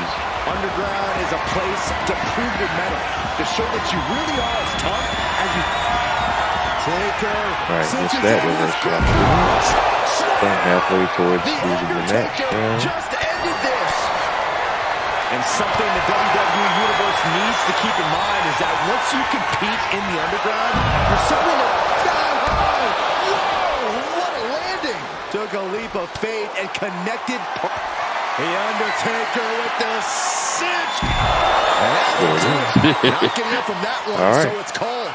Underground is a place to prove your mettle, to show that you really are as tough as you. Taker. All right, missed that reverse shot. Halfway towards losing the match. Just ended this. And something the WWE Universe needs to keep in mind is that once you compete in the underground, you're simply sky high. Whoa, what a landing! Took a leap of faith and connected. The Undertaker with the cinch. Not getting up from that one, right. So it's called.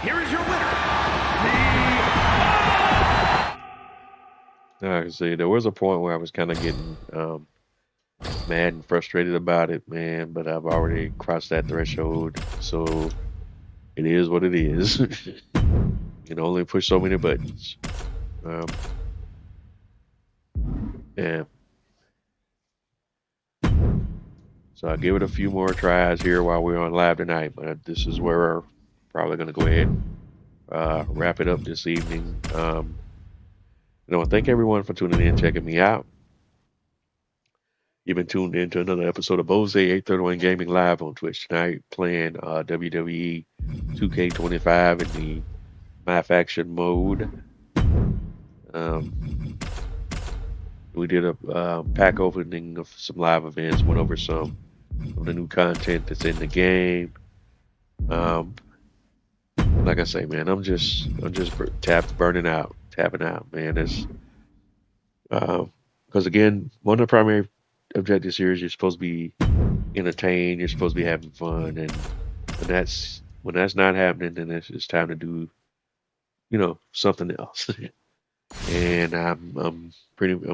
Here is your winner. I can see there was a point where I was kind of getting mad and frustrated about it, man, but I've already crossed that threshold, so it is what it is. You can only push so many buttons. Yeah. So I'll give it a few more tries here while we're on live tonight, but this is where we're probably going to go ahead and wrap it up this evening. Thank everyone for tuning in, checking me out. You've been tuned in to another episode of Bose 831 Gaming Live on Twitch tonight, playing WWE2K25 in the My Faction mode. We did a pack opening of some live events, went over some of the new content that's in the game. Like I say, man, I'm just tapping out, man. It's because again, one of the primary objectives here is you're supposed to be entertained, you're supposed to be having fun, and when that's not happening, then it's time to do, something else. And I'm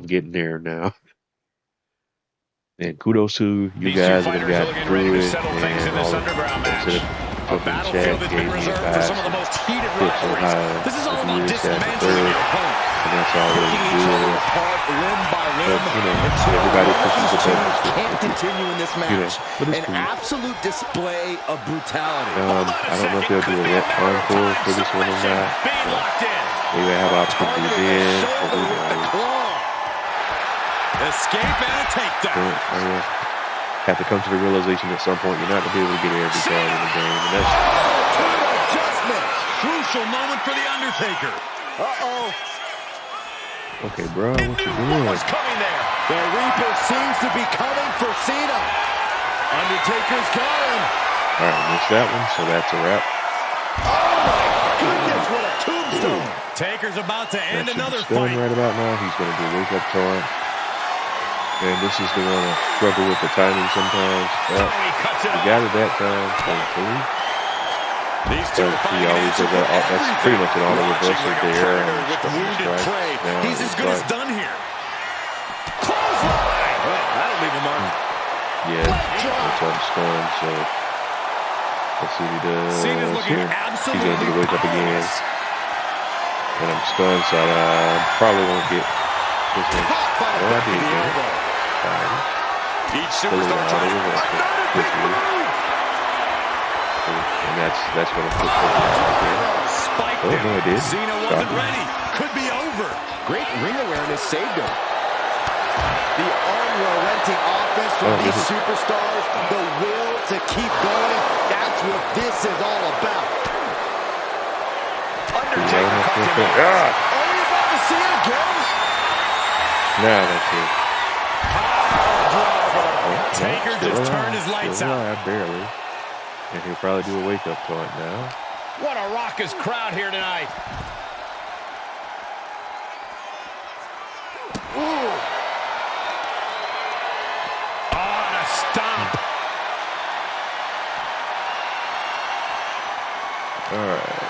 getting there now. And kudos to you guys that have gotten through it, and all of the chat gave me advice, tips on how to do this, that, and third, and that's all really good. But everybody pushes the buttons. Can't continue in this match. But it's an cool. Absolute display of brutality. I don't know if they'll do a encore for this one or not. Maybe I have opportunity then. Escape and a takedown. Have to come to the realization at some point you're not going to be able to get every card in the game. And that's adjustment. Crucial moment for the Undertaker. Okay, bro, what you doing? What's coming there? The Reaper seems to be coming for Cena. Undertaker's got him. All right, missed that one, so that's a wrap. Oh my goodness, what a tombstone. Taker's about to end another fight. Right about now, he's going to do a wake-up taunt. And this is the one I struggle with the timing sometimes. But he got it that time, thankfully. He always does that. That's pretty much an auto reversal there. He's as good as done here. Clothesline. That'll leave him on. Yeah, that's I'm stunned. So let's see what he does here. He's going to do the wake up again. And I'm stunned, so I probably won't get this one. Oh, I did get it. Each superstar tries and that's going to put the right there. Spike no, it did. Cena wasn't ready. Could be over. Great ring awareness saved him. The unrelenting offense from these superstars, the will to keep going. That's what this is all about. Undertaker comes in. Are we about to see it again? No, that's it. Taker just turned his lights out. Barely. And he'll probably do a wake-up taunt now. What a raucous crowd here tonight. Ooh. On a stomp. All right.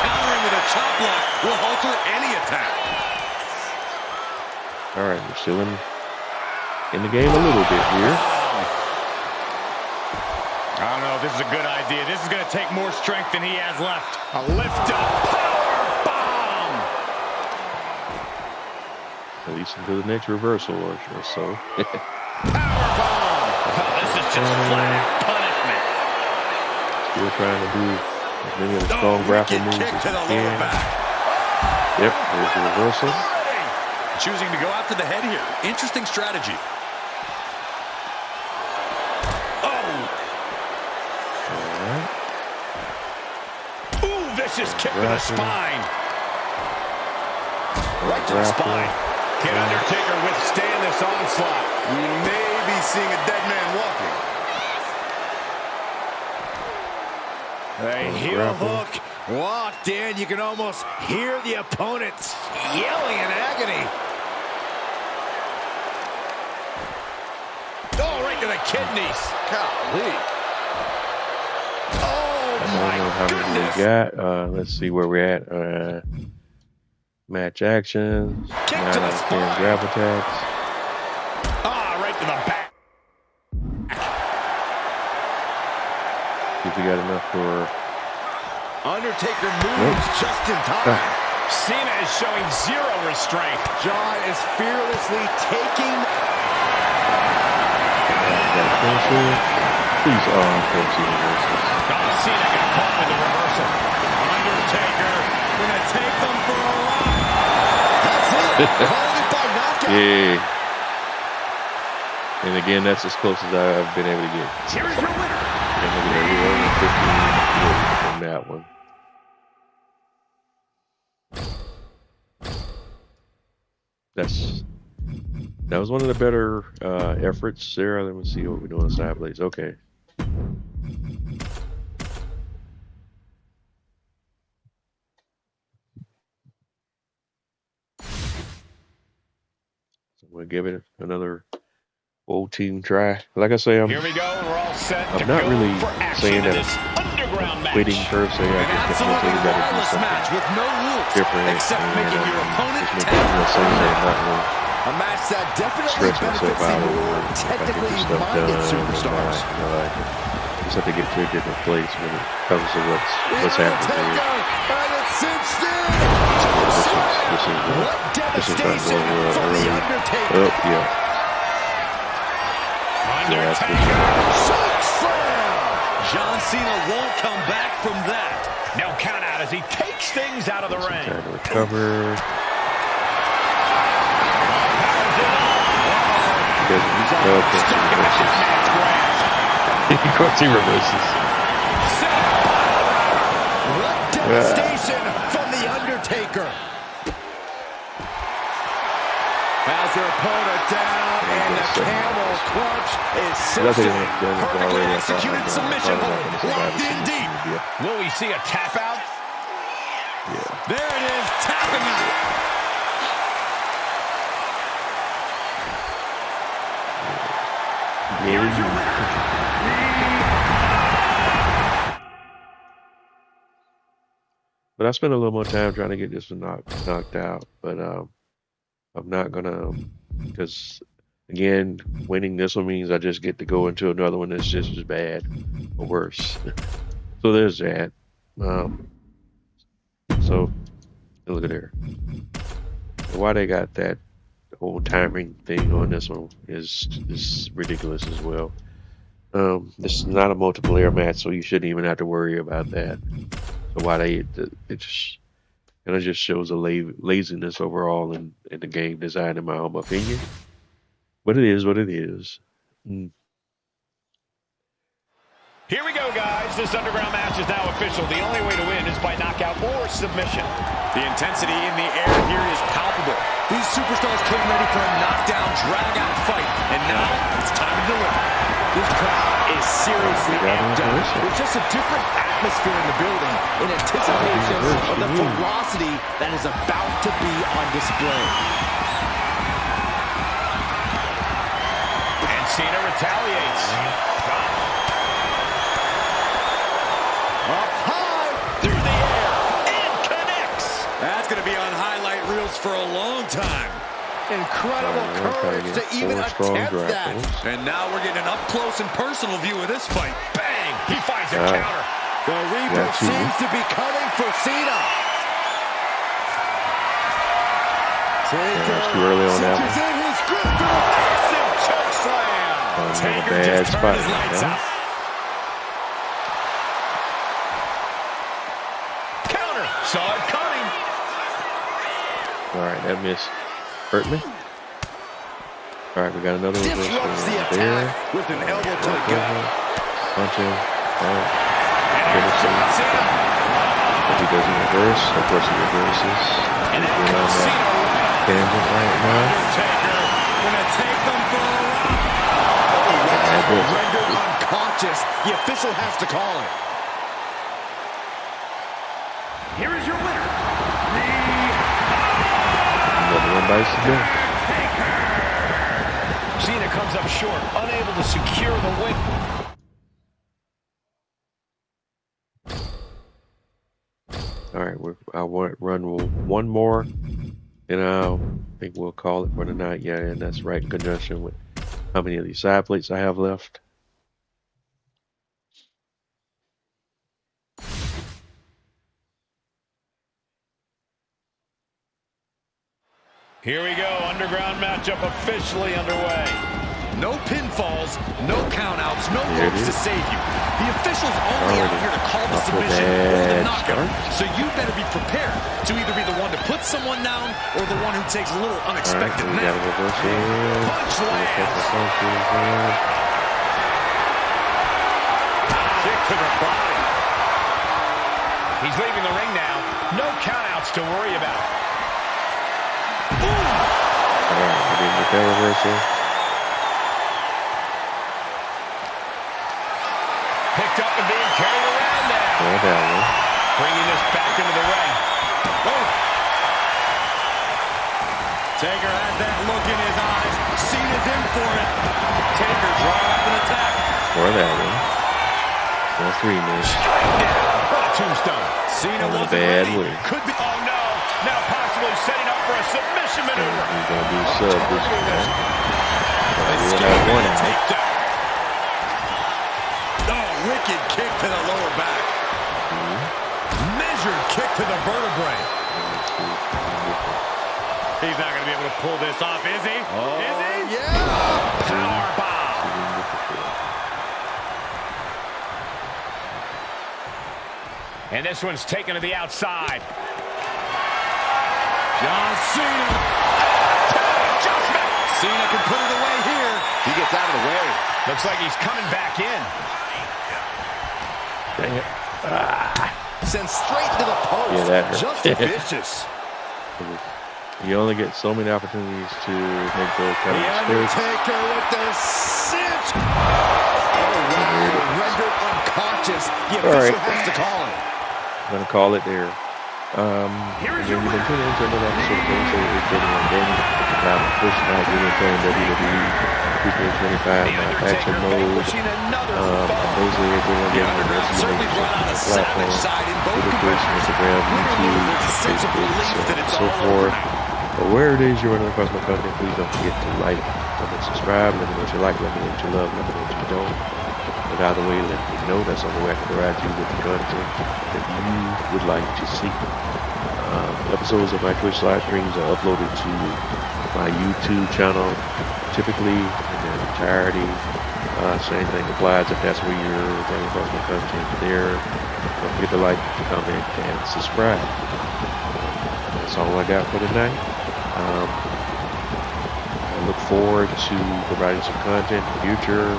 Countering with a chop block will alter any attack. All right, we're still in the game a little bit here. I don't know if this is a good idea. This is going to take more strength than he has left. A lift up power bomb. At least until the next reversal or so. Power bomb. This is just flat punishment. Still trying to do as many of the strong grapple moves as he can. Yep, there's the reversal. Choosing to go after the head here. Interesting strategy. Ooh, vicious kick to the spine. right to the spine. Can Undertaker withstand this onslaught? We may be seeing a dead man walking. A heel hook locked in. You can almost hear the opponents yelling in agony. Oh, right to the kidneys. Golly. Oh, I don't know how many we got. Let's see where we're at. Match actions. 9 out of 10 grab attacks. Ah, right to the back. See if we got enough for... Undertaker moves just in time. Cena is showing zero restraint. John is fearlessly taking... Please, can't see the reversals. Cena got caught with the reversal. Undertaker gonna take them for a ride. That's it. Called it by knockout. Yeah. And again, that's as close as I've been able to get. Here's your winner. And look at that, we're only 15 from that one. That was one of the better efforts there. Let me see what we're doing on side blades. Okay. So we'll give it another full team try. Like I say, Here we go. We're all set. I'm not really saying that quitting per se. I just think you got to do something different except making your opponent just making saying that I'm not really a match that definitely stress myself out more over technically stuff minded done. superstars. I just have to get to a different place when it comes to what's happening here. This is not going well early. Oh, yeah. John Cena won't come back from that. No count out as he takes things out of the ring. Trying to recover. Of course he reverses. What devastation from the Undertaker. Has their opponent down, and the camel clutch is certainly perfectly executed submission hold. Locked in deep. Will we see a tap out? Yeah. There it is, tapping out. Here's your winner. But I spent a little more time trying to get this one knocked out. But I'm not gonna, because again, winning this one means I just get to go into another one that's just as bad or worse. So there's that. So look at there. Why they got that whole timing thing on this one is ridiculous as well. This is not a multiplayer match, so you shouldn't even have to worry about that. So why it just shows a laziness overall in the game design, in my own opinion. But it is what it is. Here we go, guys. This underground match is now official. The only way to win is by knockout or submission. The intensity in the air here is palpable. These superstars came ready for a knockdown, drag-out fight, and now it's time to deliver. This crowd is seriously amped up. There's just a different atmosphere in the building in anticipation of the ferocity that is about to be on display. And Cena retaliates. Up high, through the air, and connects. That's going to be on highlight reels for a long time. Incredible courage to even attempt that. And now we're getting an up-close and personal view of this fight. Bang! He finds a counter. The Reaper seems to be coming for Cena. It's too early on that one. In his grip for a massive choke slam. Taker just turned his lights out. Counter. Saw it coming. All right, that missed. Hurt me. All right, we got another one. Disrupts the attack with an elbow to the gut. Punch him. All right. If he doesn't reverse, of course he reverses. And tangent right now. Undertaker gonna take them for a ride. Rendered unconscious. The official has to call it. Here is your winner. Another one bites the dust. Cena comes up short, unable to secure the win. All right, I want run one more, and I think we'll call it for the night. Yeah, and that's right in conjunction with how many of these side plates I have left. Here we go, underground matchup officially underway. No pinfalls, no countouts, no ropes to save you. The official's only out here to call the submission or the knockout. So you better be prepared to either be the one to put someone down or the one who takes a little unexpected nap. Punch lands. Kick to the body. He's leaving the ring now. No countouts to worry about. I didn't get that reversal. Picked up and being carried around now. Bringing this back into the ring. Oh. Taker has that look in his eyes. Cena's in for it. Taker drawing up an attack. For that one. That's 3 minutes. Straight down. What a tombstone. Cena was bad way. Could be. Oh no. Now possibly setting up for a submission maneuver. He's going to do sub this time. We'll have one out. Wicked kick to the lower back. Measured kick to the vertebrae. He's not going to be able to pull this off, is he? Oh, is he? Yeah. Power bomb. And this one's taken to the outside. John Cena. Adjustment. Cena can put it away here. He gets out of the way. Looks like he's coming back in. Dang it. Sent straight to the post. Yeah, that hurt. Just vicious. You only get so many opportunities to make those kind of mistakes. The Undertaker with the cinch. Oh, wow. Rendered unconscious. The official has to call it. I'm going to call it there. Again, you've been tuning into another episode of Game Show with Getting on Gaming. I'm Twitch tonight. We're playing WWE2K25 Action Mode. Basically, Getting on Gaming and that's the platform. Twitter, Twitch, Instagram, YouTube, Facebook, and so forth. But where it is you're running across my content, please don't forget to like, comment, subscribe. Let me know what you like, let me know what you love, let me know what you don't. But either way, let me know. That's the only way I can provide you with the content that you would like to see. Episodes of my Twitch live streams are uploaded to my YouTube channel, typically in their entirety. Same thing applies if that's where you're running across my content there. Don't forget to like, comment, and subscribe. That's all I got for tonight. I look forward to providing some content in the future.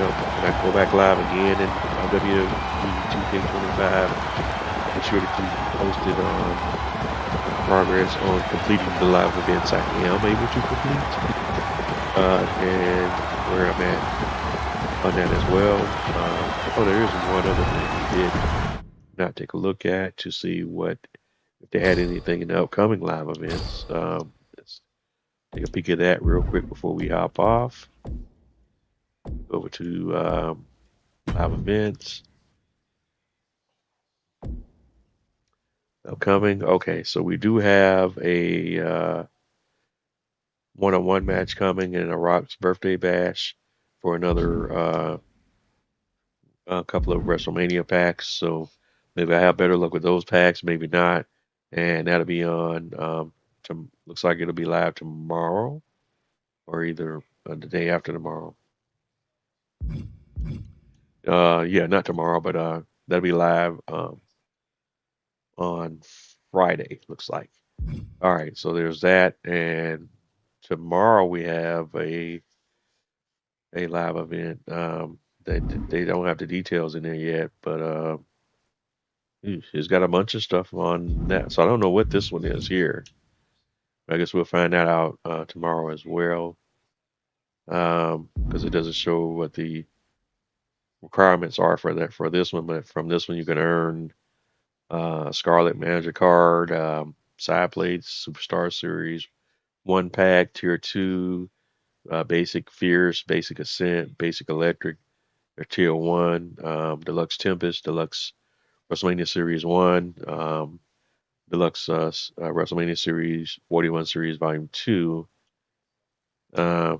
When I go back live again in WWE2K25, be sure to keep posted on progress on completing the live events I am able to complete, and where I'm at on that as well. There is one other thing we did not take a look at to see if they had anything in the upcoming live events. Let's take a peek at that real quick before we hop off. Over to live events. Upcoming. Okay, so we do have a one-on-one match coming in a Rock's birthday bash for another a couple of WrestleMania packs. So maybe I have better luck with those packs, maybe not. And that'll be on. Looks like it'll be live tomorrow, or either the day after tomorrow. Yeah, not tomorrow, but that'll be live on Friday, looks like. All right, so there's that, and tomorrow we have a live event. They don't have the details in there yet, but it's got a bunch of stuff on that. So I don't know what this one is here. I guess we'll find that out tomorrow as well, because it doesn't show what the requirements are for that for this one. But from this one, you can earn Scarlet Manager card, side plates, Superstar Series, 1 pack, Tier 2, Basic Fierce, Basic Ascent, Basic Electric, or Tier 1, Deluxe Tempest, Deluxe WrestleMania Series 1, Deluxe WrestleMania Series 41 Series Volume 2, and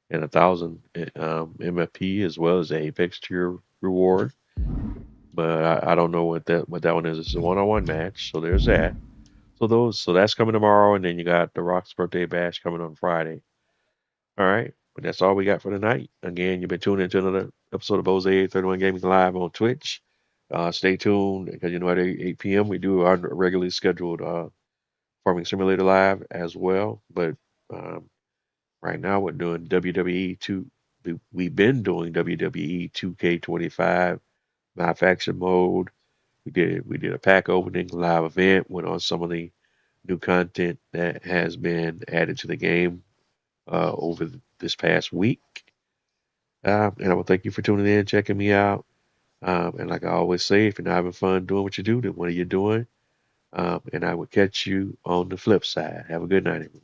1,000 MFP, as well as the Apex tier reward. But I don't know what that one is. It's a one-on-one match, so there's that. So that's coming tomorrow, and then you got the Rock's birthday bash coming on Friday. All right, but that's all we got for tonight. Again, you've been tuning into another episode of Jose 31 Gaming Live on Twitch. Stay tuned, because at 8 p.m. we do our regularly scheduled Farming Simulator Live as well. But right now we're doing we've been doing WWE 2K25 My Faction mode. We did a pack opening live event, went on some of the new content that has been added to the game over this past week. And I want to thank you for tuning in, checking me out. And like I always say, if you're not having fun doing what you do, then what are you doing? And I will catch you on the flip side. Have a good night, everyone.